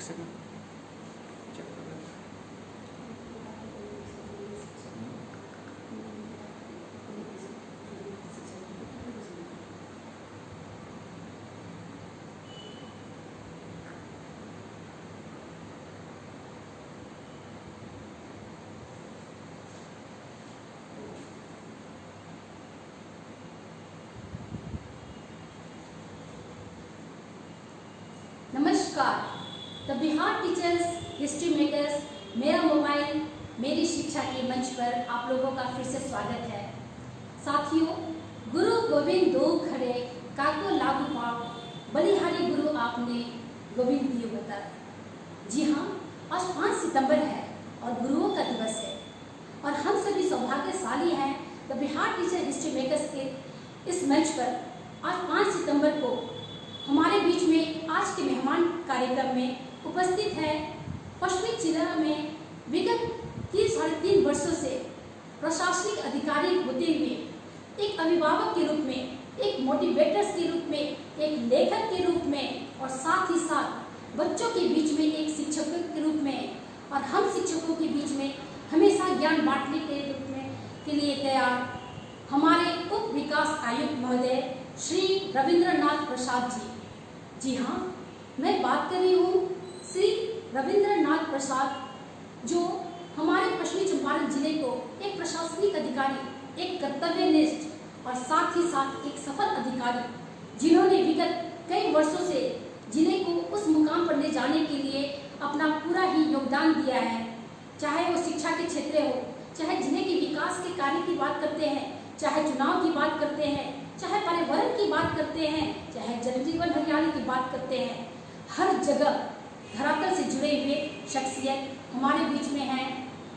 Second check कर लेते हैं। नमस्कार, the Bihar teachers history makers मेरा मोबाइल मेरी शिक्षा के मंच पर आप लोगों का फिर से स्वागत है। साथियों, गुरु गोविंद दो खड़े काको लागू पाओ, बलिहारी गुरु आपने गोविंद दियो बता। जी हाँ, आज 5 सितंबर है और गुरुओं का दिवस है और हम सभी सौभाग्यशाली हैं the Bihar teacher history makers के इस मंच पर आज 5 सितंबर को हमारे बीच में आज के मेहमान कार्यक्रम में उपस्थित है पश्चिमी जिला में विगत 3-3.5 वर्षों से प्रशासनिक अधिकारी होते हुए एक अभिभावक के रूप में, एक मोटिवेटर्स के रूप में, एक लेखक के रूप में और साथ ही साथ बच्चों के बीच में एक शिक्षक के रूप में और हम शिक्षकों के बीच में हमेशा ज्ञान बांटने के रूप में के लिए तैयार हमारे उप विकास आयुक्त महोदय श्री रविंद्रनाथ प्रसाद जी। जी हाँ, मैं बात कर रही हूँ श्री रविंद्रनाथ प्रसाद, जो हमारे पश्चिमी चंपारण जिले को एक प्रशासनिक अधिकारी, एक कर्तव्यनिष्ठ और साथ ही साथ एक सफल अधिकारी, जिन्होंने विगत कई वर्षों से जिले को उस मुकाम पर ले जाने के लिए अपना पूरा ही योगदान दिया है। चाहे वो शिक्षा के क्षेत्र हो, चाहे जिले के विकास के कार्य की बात करते हैं, चाहे चुनाव की बात करते हैं, चाहे पर्यावरण की बात करते हैं, चाहे जनजीवन हरियाली की बात करते हैं, हर जगह धरातल से जुड़े हुए शख्सियत हमारे बीच में हैं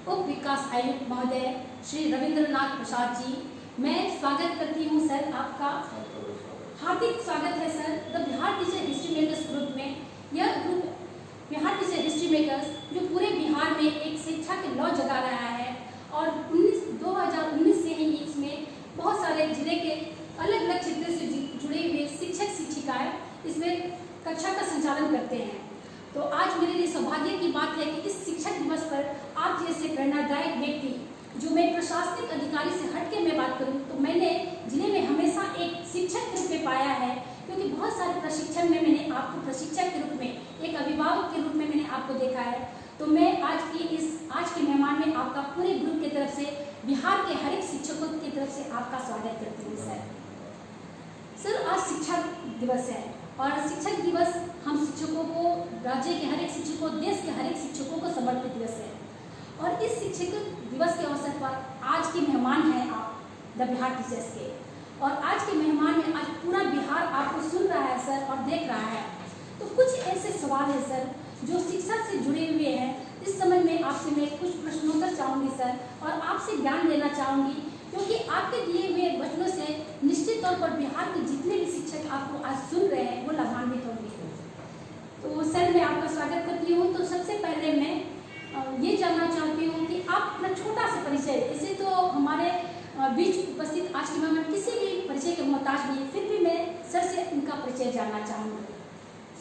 उप विकास आयुक्त महोदय श्री रविंद्रनाथ प्रसाद जी। मैं स्वागत करती हूं सर, आपका हार्दिक स्वागत है sir the Bihar teacher history makers group में। यह group Bihar teacher history makers जो पूरे बिहार में एक शिक्षा के लौ जगा रहा है और 2019 से ही इसमें बहुत सारे जिले के अलग अलग क्षेत्र से जुड़े हुए शिक्षक शिक्षिकाएं इसमें कक्षा का संचालन करते हैं। तो आज मेरे लिए सौभाग्य की बात है कि इस शिक्षक दिवस पर आप जैसे प्रेरणादायक व्यक्ति, जो मैं प्रशासनिक अधिकारी से हटके मैं बात करूं तो मैंने जिले में हमेशा एक शिक्षक के रूप में पाया है, क्योंकि बहुत सारे प्रशिक्षण में मैंने आपको प्रशिक्षक के रूप में, एक अभिभावक के रूप में मैंने आपको देखा है। तो मैं आज के मेहमान में आपका पूरे ग्रुप की तरफ से, बिहार के हर एक शिक्षकों की तरफ से आपका स्वागत करती हूँ सर। आज शिक्षक दिवस है और शिक्षक दिवस हम शिक्षकों को, राज्य के हर एक शिक्षकों, देश के हर एक शिक्षकों को समर्पित दिवस है। और इस शिक्षक दिवस के अवसर पर आज के मेहमान हैं आप द बिहार टीचर्स के, और आज के मेहमान में आज पूरा बिहार आपको सुन रहा है सर और देख रहा है। तो कुछ ऐसे सवाल है सर जो शिक्षा से जुड़े हुए हैं। इस समय में आपसे मैं कुछ प्रश्नोत्तर चाहूँगी सर और आपसे ज्ञान लेना चाहूँगी, क्योंकि आपके दिए हुए वचनों से निश्चित तौर पर बिहार के जितने भी शिक्षक आपको आज सुन रहे हैं वो लाभान्वित होंगे। तो सर मैं आपका स्वागत करती हूँ। तो सबसे पहले मैं ये जानना चाहती हूँ कि आप अपना छोटा सा परिचय, इसे तो हमारे बीच उपस्थित आज के मेहमान किसी भी परिचय के मोहताज नहीं, फिर भी मैं सर से उनका परिचय जानना चाहूँगी।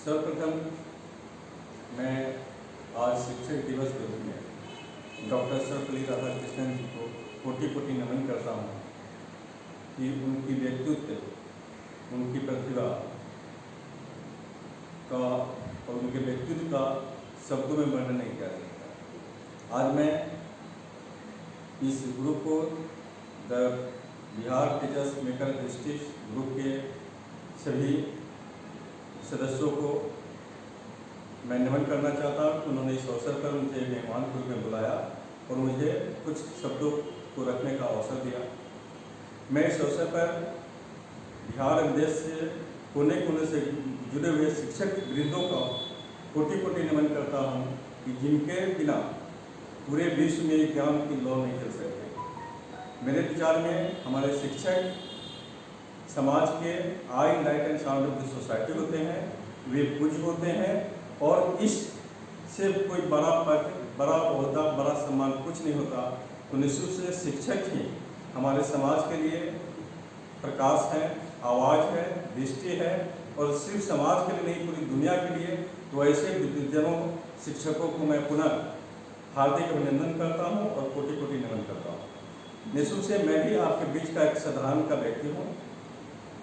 सर्वप्रथम मैं आज शिक्षक दिवस के रूप में डॉक्टर सर्वपल्ली राधाकृष्णन जी को कोटि-कोटि नमन करता हूँ कि उनकी व्यक्तित्व, उनकी प्रतिभा का और उनके व्यक्तित्व का शब्दों में वर्णन नहीं किया सकता। आज मैं इस ग्रुप को, the Bihar teachers maker history group के सभी सदस्यों को मैं नमन करना चाहता हूँ। उन्होंने इस अवसर पर मुझे मेहमान के रूप में बुलाया और मुझे कुछ शब्दों को रखने का अवसर दिया। मैं इस अवसर पर बिहार देश से कोने कोने से जुड़े हुए शिक्षक वृंदों का कोटि-कोटि नमन करता हूँ कि जिनके बिना पूरे विश्व में ज्ञान की लौ नहीं चल सकते। मेरे विचार में हमारे शिक्षक समाज के eye light and sound of the society होते हैं, वे पूज्य होते हैं और इससे कोई बड़ा पद, बड़ा ओहदा, बड़ा सम्मान कुछ नहीं होता। तो निश्चित से शिक्षक ही हमारे समाज के लिए प्रकाश है, आवाज़ है, दृष्टि है और सिर्फ समाज के लिए नहीं, पूरी दुनिया के लिए तो ऐसे विद्याजनों शिक्षकों को मैं पुनः हार्दिक अभिनंदन करता हूँ और कोटि कोटि नमन करता हूँ। निःशुल्क से मैं भी आपके बीच का एक साधारण का व्यक्ति हूँ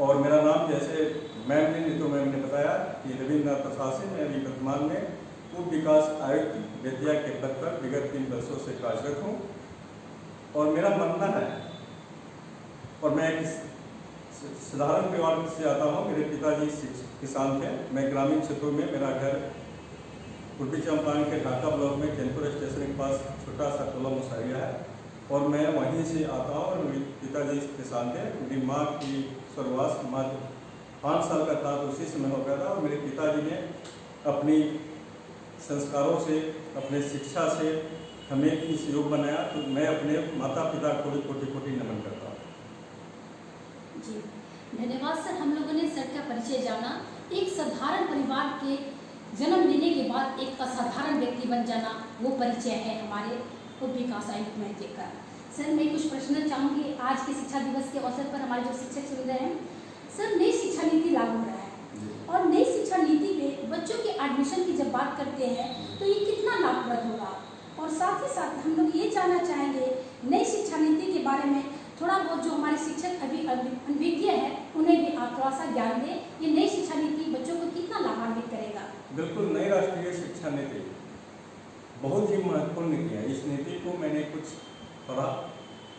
और मेरा नाम जैसे मैम ने नीतू मैम ने बताया कि रविन्द्रनाथ प्रसाद से मैं अभी वर्तमान में उप विकास आयुक्त विद्या के पद पर विगत 3 वर्षों से कार्यरत हूँ। और मेरा मानना है, और मैं एक साधारण परिवार से आता हूँ, मेरे पिताजी किसान थे। मैं ग्रामीण क्षेत्रों में, मेरा घर पूर्वी चंपारण के ढाका ब्लॉक में चैनपुर स्टेशन के पास छोटा सा टोला मुसहरिया है और मैं वहीं से आता हूँ। और मेरे पिताजी किसान थे। मेरी माँ की स्वर्गवास मात्र 5 साल का था तो उसी समय हो गया था और मेरे पिताजी ने अपनी संस्कारों से, अपने शिक्षा से हमें इस योग बनाया। तो मैं अपने माता पिता को भी कोटि कोटि नमन करता हूँ। जी धन्यवाद सर। हम लोगों ने सर का परिचय जाना। एक साधारण परिवार के जन्म लेने के बाद एक असाधारण व्यक्ति बन जाना, वो परिचय है हमारे उप विकास आयुक्त महोदय का। सर मैं कुछ प्रश्न चाहूँगी। आज के शिक्षा दिवस के अवसर पर हमारे जो शिक्षक सुन रहे हैं, सर नई शिक्षा नीति लागू हो रहा है और नई शिक्षा नीति में बच्चों के एडमिशन की जब बात करते हैं तो ये कितना लाभप्रद होगा, और साथ ही साथ हम लोग ये जानना चाहेंगे नई शिक्षा नीति के बारे में थोड़ा बहुत जो हमारे शिक्षक अभी अनभिज्ञ है उन्हें भी आप थोड़ा सा ज्ञान दें। ये नई शिक्षा नीति बच्चों को कितना लाभान्वित करेगा? बिल्कुल, नई राष्ट्रीय शिक्षा नीति बहुत ही महत्वपूर्ण नीति है। इस नीति को मैंने कुछ पढ़ा,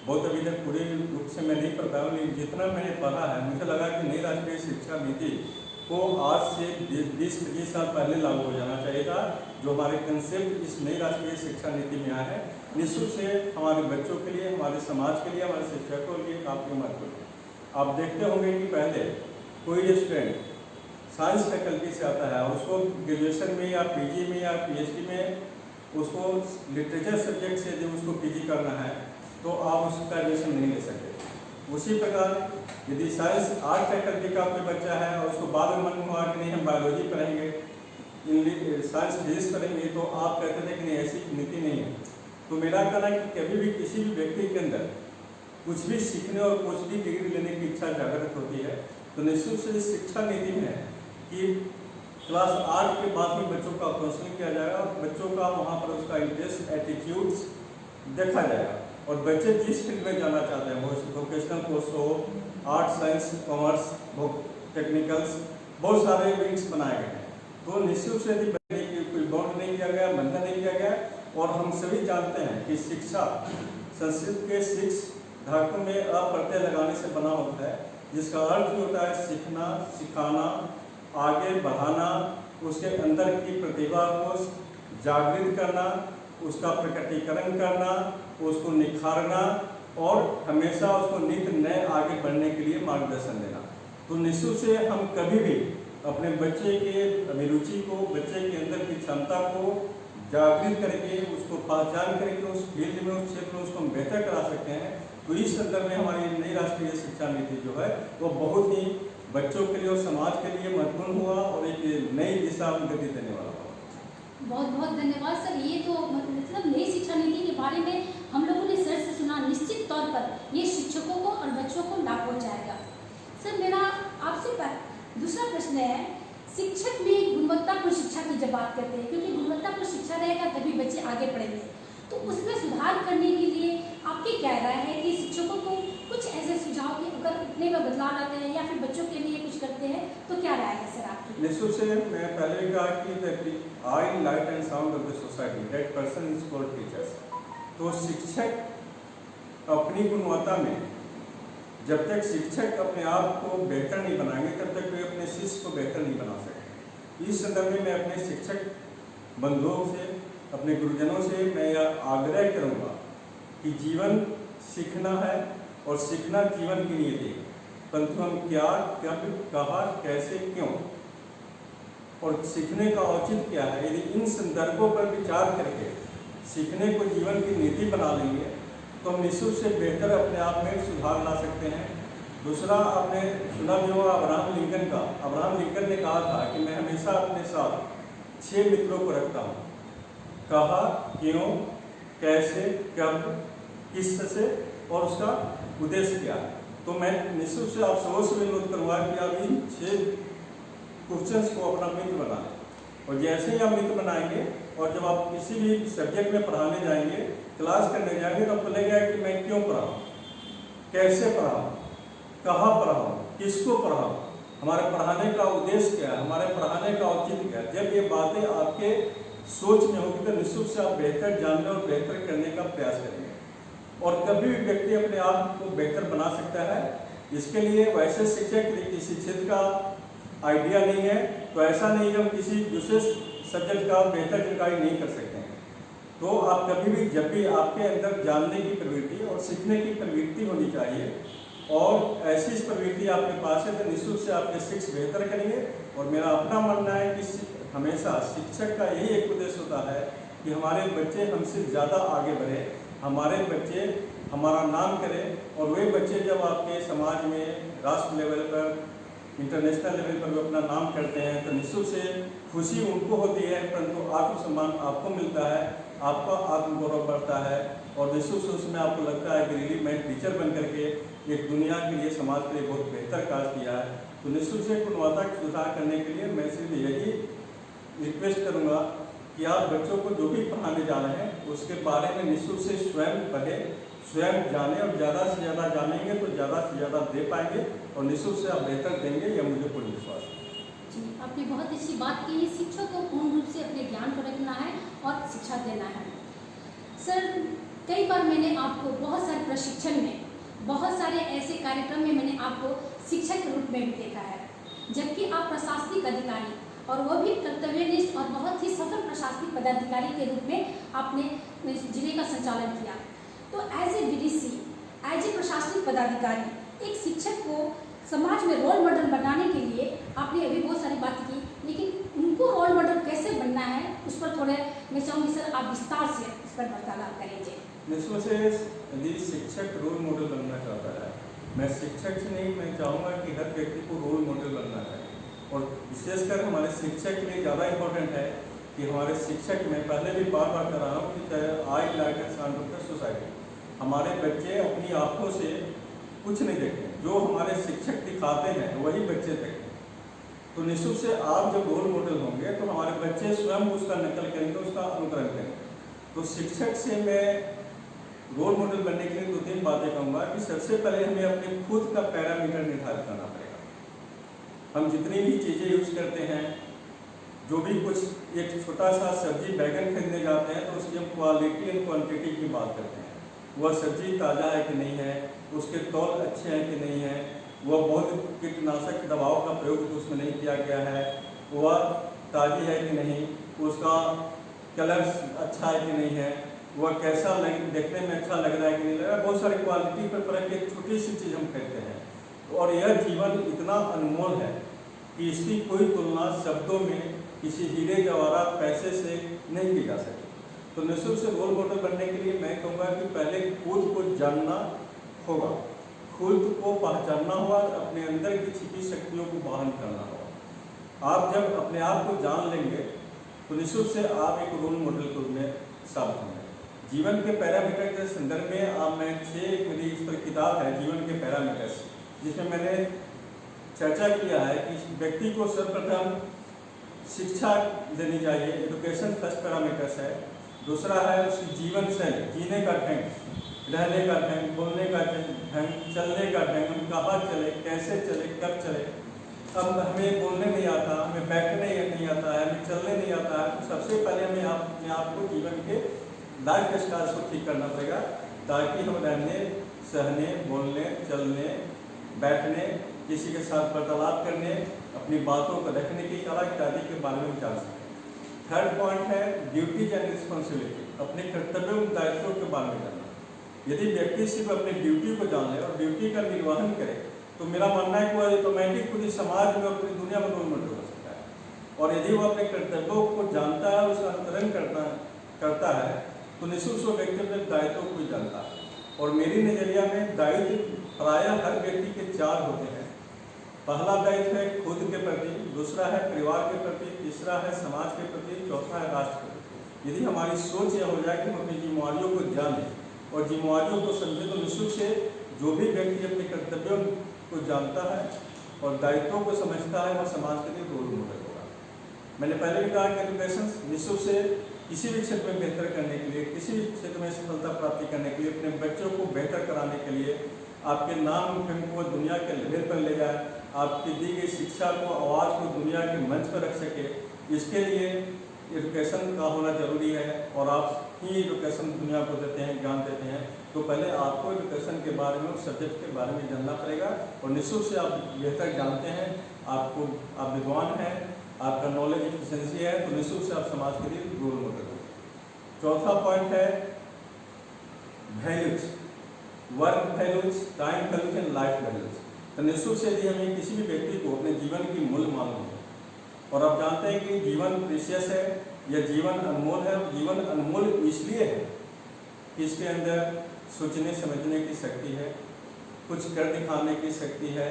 बहुत अभी तक पूरे रूप से मैं नहीं पढ़ पाया, लेकिन जितना मैंने पढ़ा है मुझे लगा कि नई राष्ट्रीय शिक्षा नीति को आज से 20-25 साल पहले लागू हो जाना चाहिए था। जो हमारे कंसेप्ट इस नई राष्ट्रीय शिक्षा नीति में आया है, निःशुल्क से हमारे बच्चों के लिए, हमारे समाज के लिए, हमारे शिक्षकों के लिए काफ़ी महत्वपूर्ण है। आप देखते होंगे कि पहले कोई स्टूडेंट साइंस फैकल्टी से आता है और उसको ग्रेजुएशन में या पीजी में या पीएचडी में उसको लिटरेचर सब्जेक्ट से जब उसको पीजी करना है तो आप उसका एडमिशन नहीं ले सकते। उसी प्रकार यदि साइंस आर्ट फैकल्टी का कोई बच्चा है और उसको बाद में मन हुआ कि नहीं हम बायोलॉजी पढ़ेंगे, साइंस फिजिक्स पढ़ेंगे, तो आप कहते थे कि नहीं ऐसी नीति नहीं है। तो मेरा कहना है कि कभी भी किसी भी व्यक्ति के अंदर कुछ भी सीखने और कुछ भी डिग्री लेने की इच्छा जागृत होती है तो निःशुल्क से शिक्षा नीति में है कि क्लास 8 के बाद में बच्चों का काउंसलिंग किया जाएगा और बच्चों का वहाँ पर उसका इंटरेस्ट, एटीट्यूड्स देखा जाएगा और बच्चे जिस फील्ड में जाना चाहते हैं, वो वोकेशनल कोर्स हो, आर्ट, साइंस, कॉमर्स, टेक्निकल्स, बहुत सारे विंग्स बनाए गए हैं। तो निःशुल्क से यदि बनने की कोई बॉन्ड नहीं किया गया, बंधन नहीं किया गया। और हम सभी जानते हैं कि शिक्षा संस्कृत के 6 धातु में अप्रत्यय लगाने से बना होता है, जिसका अर्थ होता है सीखना, सिखाना, आगे बढ़ाना, उसके अंदर की प्रतिभा को जागृत करना, उसका प्रकटीकरण करना, उसको निखारना और हमेशा उसको नित नए आगे बढ़ने के लिए मार्गदर्शन देना। तो निःशुल्क से हम कभी भी अपने बच्चे के अभिरुचि को, बच्चे के अंदर की क्षमता को जागृत करके, उसको पहचान करके उस फील्ड में, उस क्षेत्र में उसको हम बेहतर करा सकते हैं। तो इस संदर्भ में हमारी नई राष्ट्रीय शिक्षा नीति जो है वो बहुत ही बच्चों के लिए और समाज के लिए महत्वपूर्ण हुआ और एक नई दिशा गति देने वाला हुआ। बहुत बहुत धन्यवाद सर। ये तो मतलब नई शिक्षा नीति के बारे में हम लोगों ने सर से सुना। निश्चित तौर पर ये शिक्षकों को और बच्चों को लाभ पहुँचाएगा। सर मेरा आपसे दूसरा प्रश्न है, शिक्षक में गुणवत्तापूर्ण शिक्षा की जब बात करते हैं, क्योंकि गुणवत्तापूर्ण शिक्षा रहेगा तभी बच्चे आगे पढ़ेंगे, तो उसमें सुधार करने के लिए आपकी क्या राय है कि शिक्षकों को कुछ ऐसे सुझाव कि अगर इतने में बदलाव लाते हैं या फिर बच्चों के लिए कुछ करते हैं तो क्या राय है सर आपकी? निश्चित से मैं पहले भी कहा कि the I, light and sound of the society, that person is called teachers. तो शिक्षक अपनी गुणवत्ता में, जब तक शिक्षक अपने आप को बेहतर नहीं बनाएंगे तब तक वे अपने शिष्य को बेहतर नहीं बना सकते। इस संदर्भ में मैं अपने शिक्षक बंधुओं से, अपने गुरुजनों से मैं यह आग्रह करूंगा कि जीवन सीखना है और सीखना जीवन की नीति है, परंतु हम क्या, कब, कहाँ, कैसे, क्यों और सीखने का औचित्य क्या है, यदि इन संदर्भों पर विचार करके सीखने को जीवन की नीति बना लेंगे तो हम निःशुल्क से बेहतर अपने आप में सुधार ला सकते हैं। दूसरा, आपने सुना भी होगा अब्राहम लिंकन का। अब्राहम लिंकन ने कहा था कि मैं हमेशा अपने साथ 6 मित्रों को रखता हूँ, कहा, क्यों, कैसे, कब, किस से और उसका उद्देश्य क्या है। तो मैं निश्चित से आप सबों से अनुरोध करूँगा कि आप इन 6 क्वेश्चंस को अपना मित्र बनाएं। और जैसे ही आप मित्र बनाएंगे और जब आप किसी भी सब्जेक्ट में पढ़ाने जाएंगे, क्लास करने जाएंगे, तो आपको लगेगा कि मैं क्यों पढ़ाऊँ, कैसे पढ़ाऊँ, कहाँ पढ़ाऊँ, किसको पढ़ाऊँ, हमारे पढ़ाने का उद्देश्य क्या है, हमारे पढ़ाने का औचित्य क्या है। जब ये बातें आपके सोच में होगी तो निश्चित से आप बेहतर जानने और बेहतर करने का प्रयास करेंगे। और कभी भी व्यक्ति अपने आप को बेहतर बना सकता है। इसके लिए वैसे शिक्षक किसी क्षेत्र का आइडिया नहीं है तो ऐसा नहीं है हम किसी दूसरे सब्जेक्ट का बेहतर जानकारी नहीं कर सकते हैं। तो आप कभी भी जब भी आपके अंदर जानने की प्रवृत्ति और सीखने की प्रवृत्ति होनी चाहिए और ऐसी प्रवृत्ति आपके पास है तो निश्चित से आपके शिक्षक बेहतर करेंगे। और मेरा अपना मानना है कि हमेशा शिक्षक का यही एक उद्देश्य होता है कि हमारे बच्चे हमसे ज़्यादा आगे बढ़े, हमारे बच्चे हमारा नाम करें और वे बच्चे जब आपके समाज में राष्ट्र लेवल पर, इंटरनेशनल लेवल पर अपना नाम करते हैं तो निश्चित से खुशी उनको होती है, परंतु आत्मसम्मान आपको मिलता है, आपका आत्मगौरव बढ़ता है और निश्चित से उसमें आपको लगता है कि रियली मैं टीचर बन करके एक दुनिया के लिए, समाज के लिए बहुत बेहतर कार्य किया है। तो निश्चित से गुणवत्ता सुधार करने के लिए मैं सिर्फ यही रिक्वेस्ट करूँगा कि आप बच्चों को जो भी पढ़ाने जा रहे हैं उसके बारे में निश्चित से स्वयं पढ़े, स्वयं जाने और ज़्यादा से ज़्यादा जानेंगे तो ज़्यादा से ज़्यादा दे पाएंगे और निश्चित से आप बेहतर देंगे, यह मुझे पूर्ण विश्वास है। जी, आपने बहुत अच्छी बात की है। शिक्षक को पूर्ण रूप से अपने ज्ञान को रखना है और शिक्षा देना है। सर, कई बार मैंने आपको बहुत सारे प्रशिक्षण में, बहुत सारे ऐसे कार्यक्रम में मैंने आपको शिक्षक के रूप में भी देखा है, जबकि आप प्रशासनिक अधिकारी और वो भी कर्तव्यनिष्ठ और बहुत ही सफल प्रशासनिक पदाधिकारी के रूप में आपने जिले का संचालन किया। तो as a DDC, as a प्रशासनिक पदाधिकारी, एक शिक्षक को समाज में रोल मॉडल बनाने के लिए आपने अभी बहुत सारी बातें की, लेकिन उनको रोल मॉडल कैसे बनना है उस पर थोड़े मैं चाहूँगी सर आप विस्तार से इस पर वार्तालाप करेंगे। निश्चित से यदि शिक्षक रोल मॉडल बनना चाहता है, मैं शिक्षक से नहीं, मैं चाहूँगा कि हर व्यक्ति को रोल मॉडल बनना है। और विशेषकर हमारे शिक्षक के लिए ज़्यादा इम्पोर्टेंट है कि हमारे शिक्षक, मैं पहले भी बार बार कर रहा हूँ कि I like a sun society, हमारे बच्चे अपनी आँखों से कुछ नहीं देखते, जो हमारे शिक्षक दिखाते हैं वही बच्चे देखते हैं। तो निश्चित से आप जब रोल मॉडल होंगे तो हमारे बच्चे स्वयं उसका नकल करेंगे, उसका अनुकरण करेंगे। तो शिक्षक से मैं रोल मॉडल बनने के लिए 2-3 बातें कहूँगा कि सबसे पहले हमें अपने खुद का पैरामीटर निर्धारित करना पड़ेगा। हम जितनी भी चीज़ें यूज़ करते हैं, जो भी कुछ, एक छोटा सा सब्जी बैगन खरीदने जाते हैं तो उसकी हम क्वालिटी एंड क्वांटिटी की बात करते हैं। वह सब्जी ताज़ा है कि नहीं है, उसके तौल अच्छे हैं कि नहीं है, वह बहुत कीटनाशक दवाओं का प्रयोग तो उसमें नहीं किया गया है, वह ताज़ी है कि नहीं, उसका कलर अच्छा है कि नहीं है, वह कैसा देखने में अच्छा लग रहा है कि नहीं लग रहा है। बहुत सारी क्वालिटी पर परख के छोटी सी चीज़ हम कहते हैं। और यह जीवन इतना अनमोल है कि इसकी कोई तुलना शब्दों में किसी हीरे जवाहरात पैसे से नहीं की जा सकती। तो निश्चित से रोल मॉडल बनने के लिए मैं कहूँगा कि पहले खुद को जानना होगा, खुद को पहचानना होगा, अपने अंदर की छिपी शक्तियों को बाहर करना होगा। आप जब अपने आप को जान लेंगे तो निश्चित से आप एक रोल मॉडल के रूप में साबित होंगे। जीवन के पैरामीटर के संदर्भ में आप मैं 6 मेरी इस पर किताब है जीवन के पैरामीटर्स, जिसमें मैंने चर्चा किया है कि व्यक्ति को सर्वप्रथम शिक्षा देनी चाहिए, एजुकेशन फर्स्ट पैरामीटर्स है। दूसरा है उसकी जीवन शैली, जीने का ढंग, रहने का ढंग, बोलने का ढंग, चलने का ढंग, हम कहाँ चले, कैसे चले, कब चले। अब हमें बोलने नहीं आता, हमें बैठने नहीं आता है, हमें चलने नहीं आता है, तो सबसे पहले हमें अपने आप को जीवन के लाइफ स्टाइल को ठीक करना पड़ेगा, ताकि हम रहने, सहने, बोलने, चलने, बैठने, किसी के साथ वार्तालाप करने, अपनी बातों को रखने की कला इत्यादि के बारे में जान सकें। थर्ड पॉइंट है ड्यूटीज एंड रिस्पॉन्सिबिलिटी, अपने कर्तव्यों और दायित्वों के बारे में जानना। यदि व्यक्ति सिर्फ अपनी ड्यूटी को जान ले और ड्यूटी का निर्वहन करे तो मेरा मानना है कि वह ऑटोमेटिक पूरी समाज में और पूरी दुनिया में रोल मॉडल हो सकता है। और यदि वह अपने कर्तव्यों को जानता है, उसका अनुकरण करता है तो निश्चित रूप से व्यक्ति अपने दायित्वों को जानता है। और मेरी नज़रिया में दायित्व प्रायः हर व्यक्ति के 4 होते हैं। पहला दायित्व है खुद के प्रति, दूसरा है परिवार के प्रति, तीसरा है समाज के प्रति, चौथा है राष्ट्र के प्रति। यदि हमारी सोच यह हो जाए कि हम अपनी जिम्मेवारियों को जानें और जिम्मेवारियों को समझें तो निश्चित से जो भी व्यक्ति अपने कर्तव्यों को जानता है और दायित्वों को समझता है वह समाज के लिए रोल मॉडल होगा। मैंने पहले भी कहा कि एजुकेशन निःशुल्क से किसी भी क्षेत्र में बेहतर करने के लिए, किसी भी क्षेत्र में सफलता प्राप्ति करने के लिए, अपने बच्चों को बेहतर कराने के लिए, आपके नाम फेम को दुनिया के लेवल पर ले जाए, आपकी दी गई शिक्षा को, आवाज़ को दुनिया के मंच पर रख सके, इसके लिए एजुकेशन का होना जरूरी है। और आप ही एजुकेशन दुनिया को देते हैं, ज्ञान देते हैं, तो पहले आपको एजुकेशन के बारे में, उस सब्जेक्ट के बारे में जानना पड़ेगा। और निःशुल्क से आप बेहतर जानते हैं, आप विद्वान हैं, आपका नॉलेज एफिशिएंसी है, तो निःशुल्क से आप समाज के लिए रोल मॉडल हो। चौथा पॉइंट है values, work values, time values and life values. तो निःशुल्क से यदि हमें किसी भी व्यक्ति को अपने जीवन की मूल्य मालूम है, और आप जानते हैं कि जीवन प्रीशियस है, यह जीवन अनमोल है। जीवन अनमोल इसलिए है कि इसके अंदर सोचने समझने की शक्ति है, कुछ कर दिखाने की शक्ति है,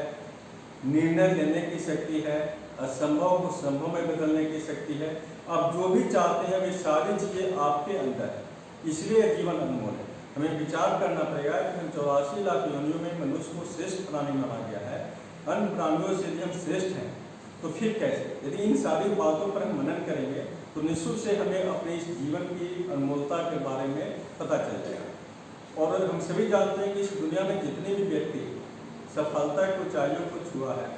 निर्णय लेने की शक्ति है, असंभव को संभव में बदलने की शक्ति है। आप जो भी चाहते हैं वे सारी चीज़ें आपके अंदर है, इसलिए जीवन अनमोल है। हमें विचार करना पड़ेगा कि 84 लाख योनियों में मनुष्य को श्रेष्ठ प्राणी माना गया है। अन्य प्राणियों से यदि हम श्रेष्ठ हैं तो फिर कैसे? यदि इन सारी बातों पर हम मनन करेंगे तो निःशुल्क से हमें अपने इस जीवन की अनमोलता के बारे में पता चल जाएगा। और हम सभी जानते हैं कि इस दुनिया में जितने भी व्यक्ति सफलता की ऊंचाइयों को छुआ है,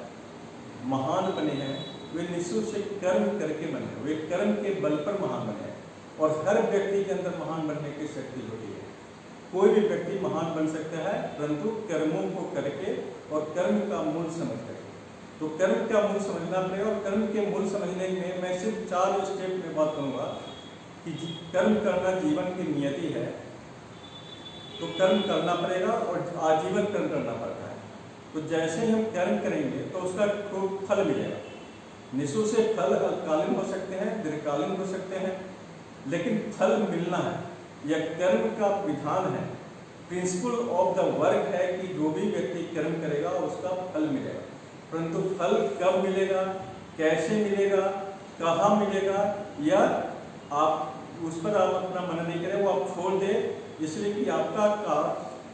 महान बने हैं, वे निःशुल्क से कर्म करके बने हैं, वे कर्म के बल पर महान बने हैं। और हर व्यक्ति के अंदर महान बनने की शक्ति होती है। कोई भी व्यक्ति महान बन सकता है, परंतु कर्मों को करके और कर्म का मूल समझ करके। तो कर्म का मूल समझना पड़ेगा, और कर्म के मूल समझने में मैं सिर्फ 4 स्टेप में बात करूँगा कि कर्म करना जीवन की नियति है, तो कर्म करना पड़ेगा और आजीवन कर्म करना पड़ता है। तो जैसे ही हम कर्म करेंगे तो उसका खूब फल मिलेगा। निःशुल्क से फल अल्पकालीन हो सकते हैं, दीर्घकालीन हो सकते हैं, लेकिन फल मिलना है, यह कर्म का विधान है। प्रिंसिपल ऑफ द वर्क है कि जो भी व्यक्ति कर्म करेगा उसका फल मिलेगा, परंतु फल कब मिलेगा, कैसे मिलेगा, कहाँ मिलेगा, यह आप उस पर आप अपना मन नहीं करें, वो आप छोड़ दें, इसलिए कि आपका काम,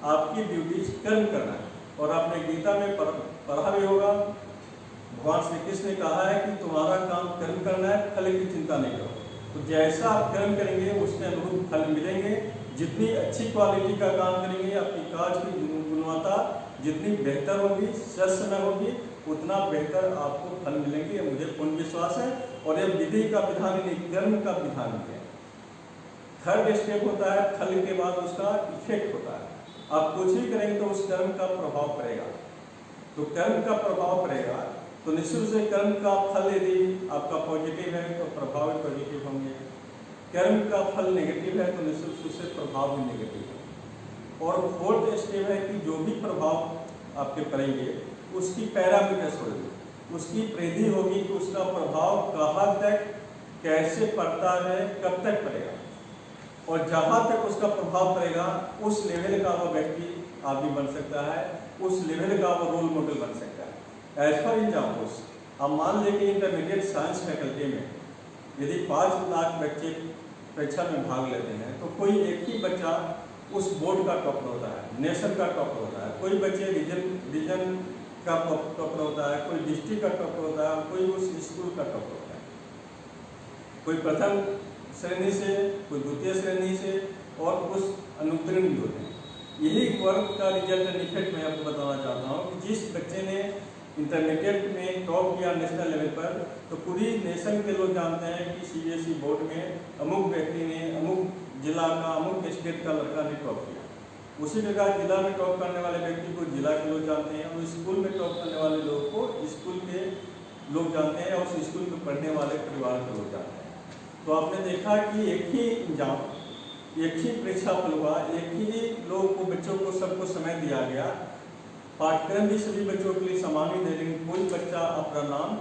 आपकी ड्यूटी कर्म करना है। और आपने गीता में पढ़ा भी होगा, भगवान श्री कृष्ण ने कहा है कि तुम्हारा काम कर्म करना है, फल की चिंता नहीं करो। तो जैसा आप कर्म करेंगे उसके अनुरूप फल मिलेंगे। जितनी अच्छी क्वालिटी का काम करेंगे, आपकी कार्य की गुणवत्ता जितनी बेहतर होगी, समय होगी, उतना बेहतर आपको फल मिलेंगे, मुझे पूर्ण विश्वास है। और यह विधि का विधान नहीं, कर्म का विधान है। थर्ड स्टेप होता है फल के बाद उसका इफेक्ट होता है। आप कुछ भी करेंगे तो उस कर्म का प्रभाव पड़ेगा। तो कर्म का प्रभाव पड़ेगा, तो निश्चित से कर्म का फल यदि आपका पॉजिटिव है तो प्रभाव भी पॉजिटिव होंगे। कर्म का फल नेगेटिव है तो निश्चित से प्रभाव भी नेगेटिव है। और फोर्थ स्टेप है कि जो भी प्रभाव आपके पड़ेंगे उसकी पैरामीटर्स होगी, उसकी परिधि होगी कि उसका प्रभाव कहाँ तक, कैसे पड़ता है, कब तक पड़ेगा। और जहाँ तक उसका प्रभाव पड़ेगा उस लेवल का वो व्यक्ति आदमी बन सकता है, उस लेवल का वो रोल मॉडल बन सकता है। एज फॉर एग्जाम्पल्स, अब मान लें कि इंटरमीडिएट साइंस फैकल्टी में यदि 5 लाख बच्चे परीक्षा में भाग लेते हैं तो कोई एक ही बच्चा उस बोर्ड का टॉपर होता है, नेशन का टॉपर होता है, कोई बच्चे रीजन का टॉपर होता है, कोई डिस्ट्रिक्ट का टॉपर होता है, कोई उस स्कूल का टॉपर होता है, कोई प्रथम श्रेणी से, कोई द्वितीय श्रेणी से, और कुछ अनुत्तीर्ण भी होते हैं। यही वर्क का रिजल्ट एंड इफेक्ट मैं आपको बताना चाहता हूँ कि जिस बच्चे ने इंटरमीडिएट में टॉप किया नेशनल लेवल पर, तो पूरी नेशन के लोग जानते हैं कि सीबीएसई बोर्ड में अमुक व्यक्ति ने अमुक जिला का, अमुक स्टेट का लड़का ने टॉप किया। उसी प्रकार जिला में टॉप करने वाले व्यक्ति को जिला के लोग जानते हैं, और स्कूल में टॉप करने वाले लोग को स्कूल के लोग जानते हैं, और उस स्कूल में पढ़ने वाले परिवार के लोग जानते हैं। तो आपने देखा कि एक ही एग्जाम, एक ही परीक्षा फल हुआ, एक ही लोगों को, बच्चों को, सबको समय दिया गया, पाठ्यक्रम भी सभी बच्चों के लिए समान ही दे, लेकिन कोई बच्चा अपना नाम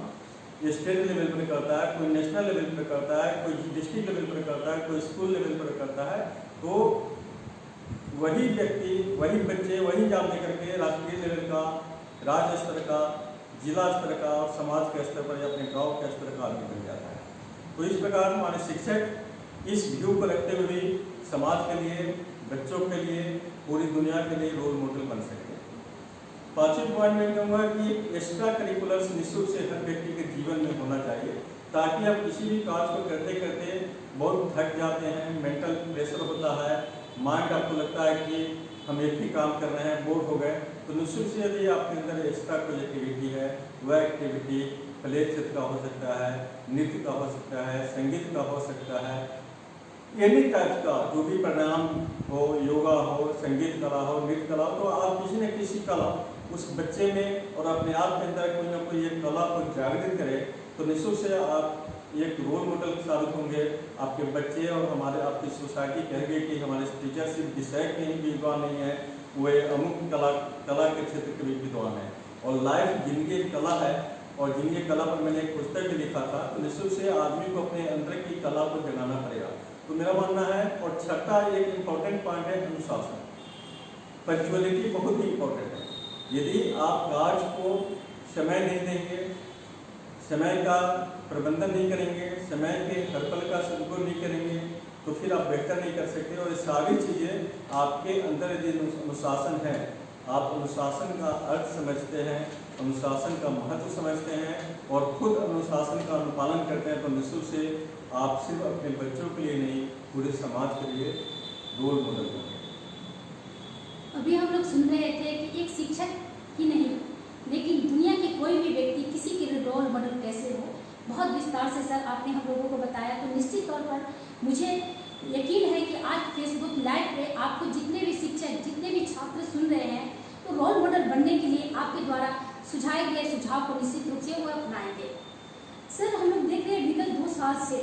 स्टेट लेवल पर करता है, कोई नेशनल लेवल पर करता है, कोई डिस्ट्रिक्ट लेवल पर करता है, कोई स्कूल लेवल पर करता है। तो वही व्यक्ति, वही बच्चे वही एग्जाम दे करके राष्ट्रीय लेवल का, राज्य स्तर का, जिला स्तर का, और समाज के स्तर पर या अपने गाँव के स्तर का आदमी बन जाता है। तो इस प्रकार हमारे शिक्षक इस व्यू को रखते हुए भी समाज के लिए, बच्चों के लिए, पूरी दुनिया के लिए रोल मॉडल बन सकते हैं। 5वें पॉइंट में कहूँगा कि एक्स्ट्रा करिकुलर्स निःशुल्क से हर व्यक्ति के जीवन में होना चाहिए, ताकि आप किसी भी कार्य को करते करते बहुत थक जाते हैं, मेंटल प्रेशर होता है, माइंड आपको लगता है कि हम एक ही काम कर रहे हैं, बोर हो गए, तो निश्चित से यदि आपके अंदर एक्स्ट्रा कोई एक्टिविटी है, वह एक्टिविटी प्ले क्षेत्र का हो सकता है, नृत्य का हो सकता है, संगीत का हो सकता है, एनी टाइप का जो भी प्राणायाम हो, योगा हो, संगीत कला हो, नृत्य कला हो, तो आप किसी न किसी कला उस बच्चे में और अपने आप के अंदर कोई ना कोई एक कला को जागृत करें, तो निश्चित से आप एक रोल मॉडल साबित होंगे। आपके बच्चे और हमारे आपकी सोसाइटी कहेंगे कि हमारे टीचर सिर्फ विषय के ही विद्वान नहीं है, वे अमुक कला के क्षेत्र के भी विद्वान हैं। और लाइफ जिंदगी एक कला है, और जिंदगी कला पर मैंने एक पुस्तक भी लिखा था, तो निश्चित से आदमी को अपने अंदर की कला को जगाना पड़ेगा। तो मेरा मानना है, और छठा एक इम्पॉर्टेंट पॉइंट है अनुशासन। पंक्चुअलिटी बहुत ही इम्पोर्टेंट है। यदि आप कार्य को समय नहीं देंगे, समय का प्रबंधन नहीं करेंगे, समय के हर पल का सदुपयोग नहीं करेंगे, तो फिर आप बेहतर नहीं कर सकते। और ये सारी चीज़ें आपके अंदर यदि अनुशासन है, आप अनुशासन का अर्थ समझते हैं, अनुशासन का महत्व समझते हैं और खुद अनुशासन का अनुपालन करते हैं, तो निश्चित से आप सिर्फ अपने बच्चों के लिए नहीं, पूरे समाज के लिए रोल मॉडल होंगे। अभी हम लोग सुन रहे थे कि एक शिक्षक ही नहीं, लेकिन दुनिया के कोई भी व्यक्ति किसी के लिए रोल मॉडल कैसे हो, बहुत विस्तार से सर आपने हम लोगों को बताया। तो निश्चित तौर पर मुझे यकीन है कि आज फेसबुक लाइव पे आपको जितने भी शिक्षक, जितने भी छात्र सुन रहे हैं, तो रोल मॉडल बनने के लिए आपके द्वारा सुझाए गए सुझाव को निश्चित रूप से वो अपनाएंगे। सर, हम लोग देख रहे हैं विगत 2 साल से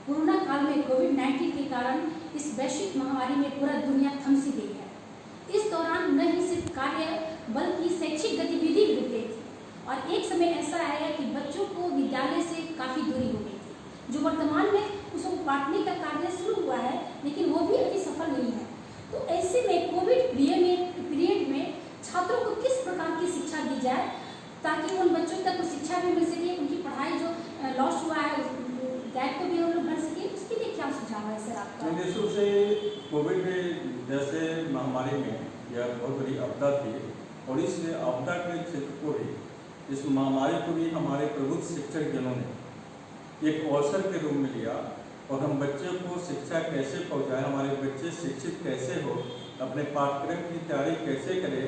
कोरोना काल में कोविड-19 के कारण इस वैश्विक महामारी में पूरा दुनिया थम सी गई है। इस दौरान न ही सिर्फ कार्य बल्कि शैक्षिक गतिविधि भी रुक गई थी, और एक समय ऐसा आया कि बच्चों को विद्यालय से काफ़ी दूरी हो गई थी, जो वर्तमान में उसको बांटने का कार्य शुरू हुआ है, लेकिन वो भी अभी सफल नहीं है। तो ऐसे में कोविड पीरियड में छात्रों को किस प्रकार की शिक्षा दी जाए ताकि उन बच्चों तक शिक्षा भी मिल सके, उनकी पढ़ाई जो लॉस हुआ है गैप को भी हम लोग भर सके, उसके लिए क्या सुझाव है सर आपका? निश्चित से कोविड जैसे महामारी में यह बहुत बड़ी आपदा थी, और इस आपदा के क्षेत्र को भी, इस महामारी को भी हमारे प्रबुद्ध शिक्षक जनों ने एक अवसर के रूप में लिया, और हम बच्चों को शिक्षा कैसे पहुंचाएं, हमारे बच्चे शिक्षित कैसे हो, अपने पाठ्यक्रम की तैयारी कैसे करें,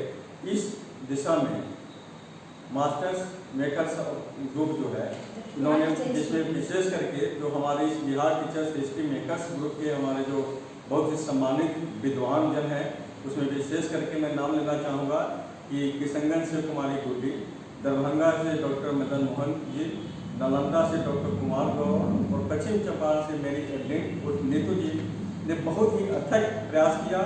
इस दिशा में मास्टर्स मेकर्स ग्रुप जो है, इन्होंने जिसमें विशेष करके जो हमारे इस Bihar teachers history makers group के हमारे जो बहुत ही सम्मानित विद्वान जन हैं, उसमें विशेष करके मैं नाम लेना चाहूँगा कि किशनगंज से कुमारी गुड्डी, दरभंगा से डॉक्टर मदन मोहन जी, नालंदा से डॉक्टर कुमार गौर और पश्चिम चंपारण से मेरी एडलिन और नीतू जी ने बहुत ही अथक प्रयास किया,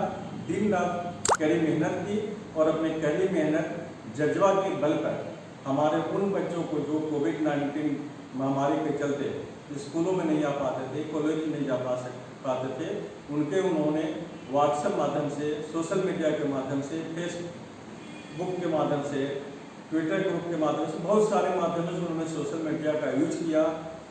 दिन रात कड़ी मेहनत की, और अपनी कड़ी मेहनत जज्बा के बल पर हमारे उन बच्चों को जो कोविड-19 महामारी के चलते स्कूलों में नहीं आ पाते थे, कॉलेज में नहीं जा पाते थे, उनके उन्होंने व्हाट्सएप माध्यम से, सोशल मीडिया के माध्यम से, फेसबुक के माध्यम से, ट्विटर ग्रुप के माध्यम से, बहुत सारे माध्यमों से उन्होंने सोशल मीडिया का यूज किया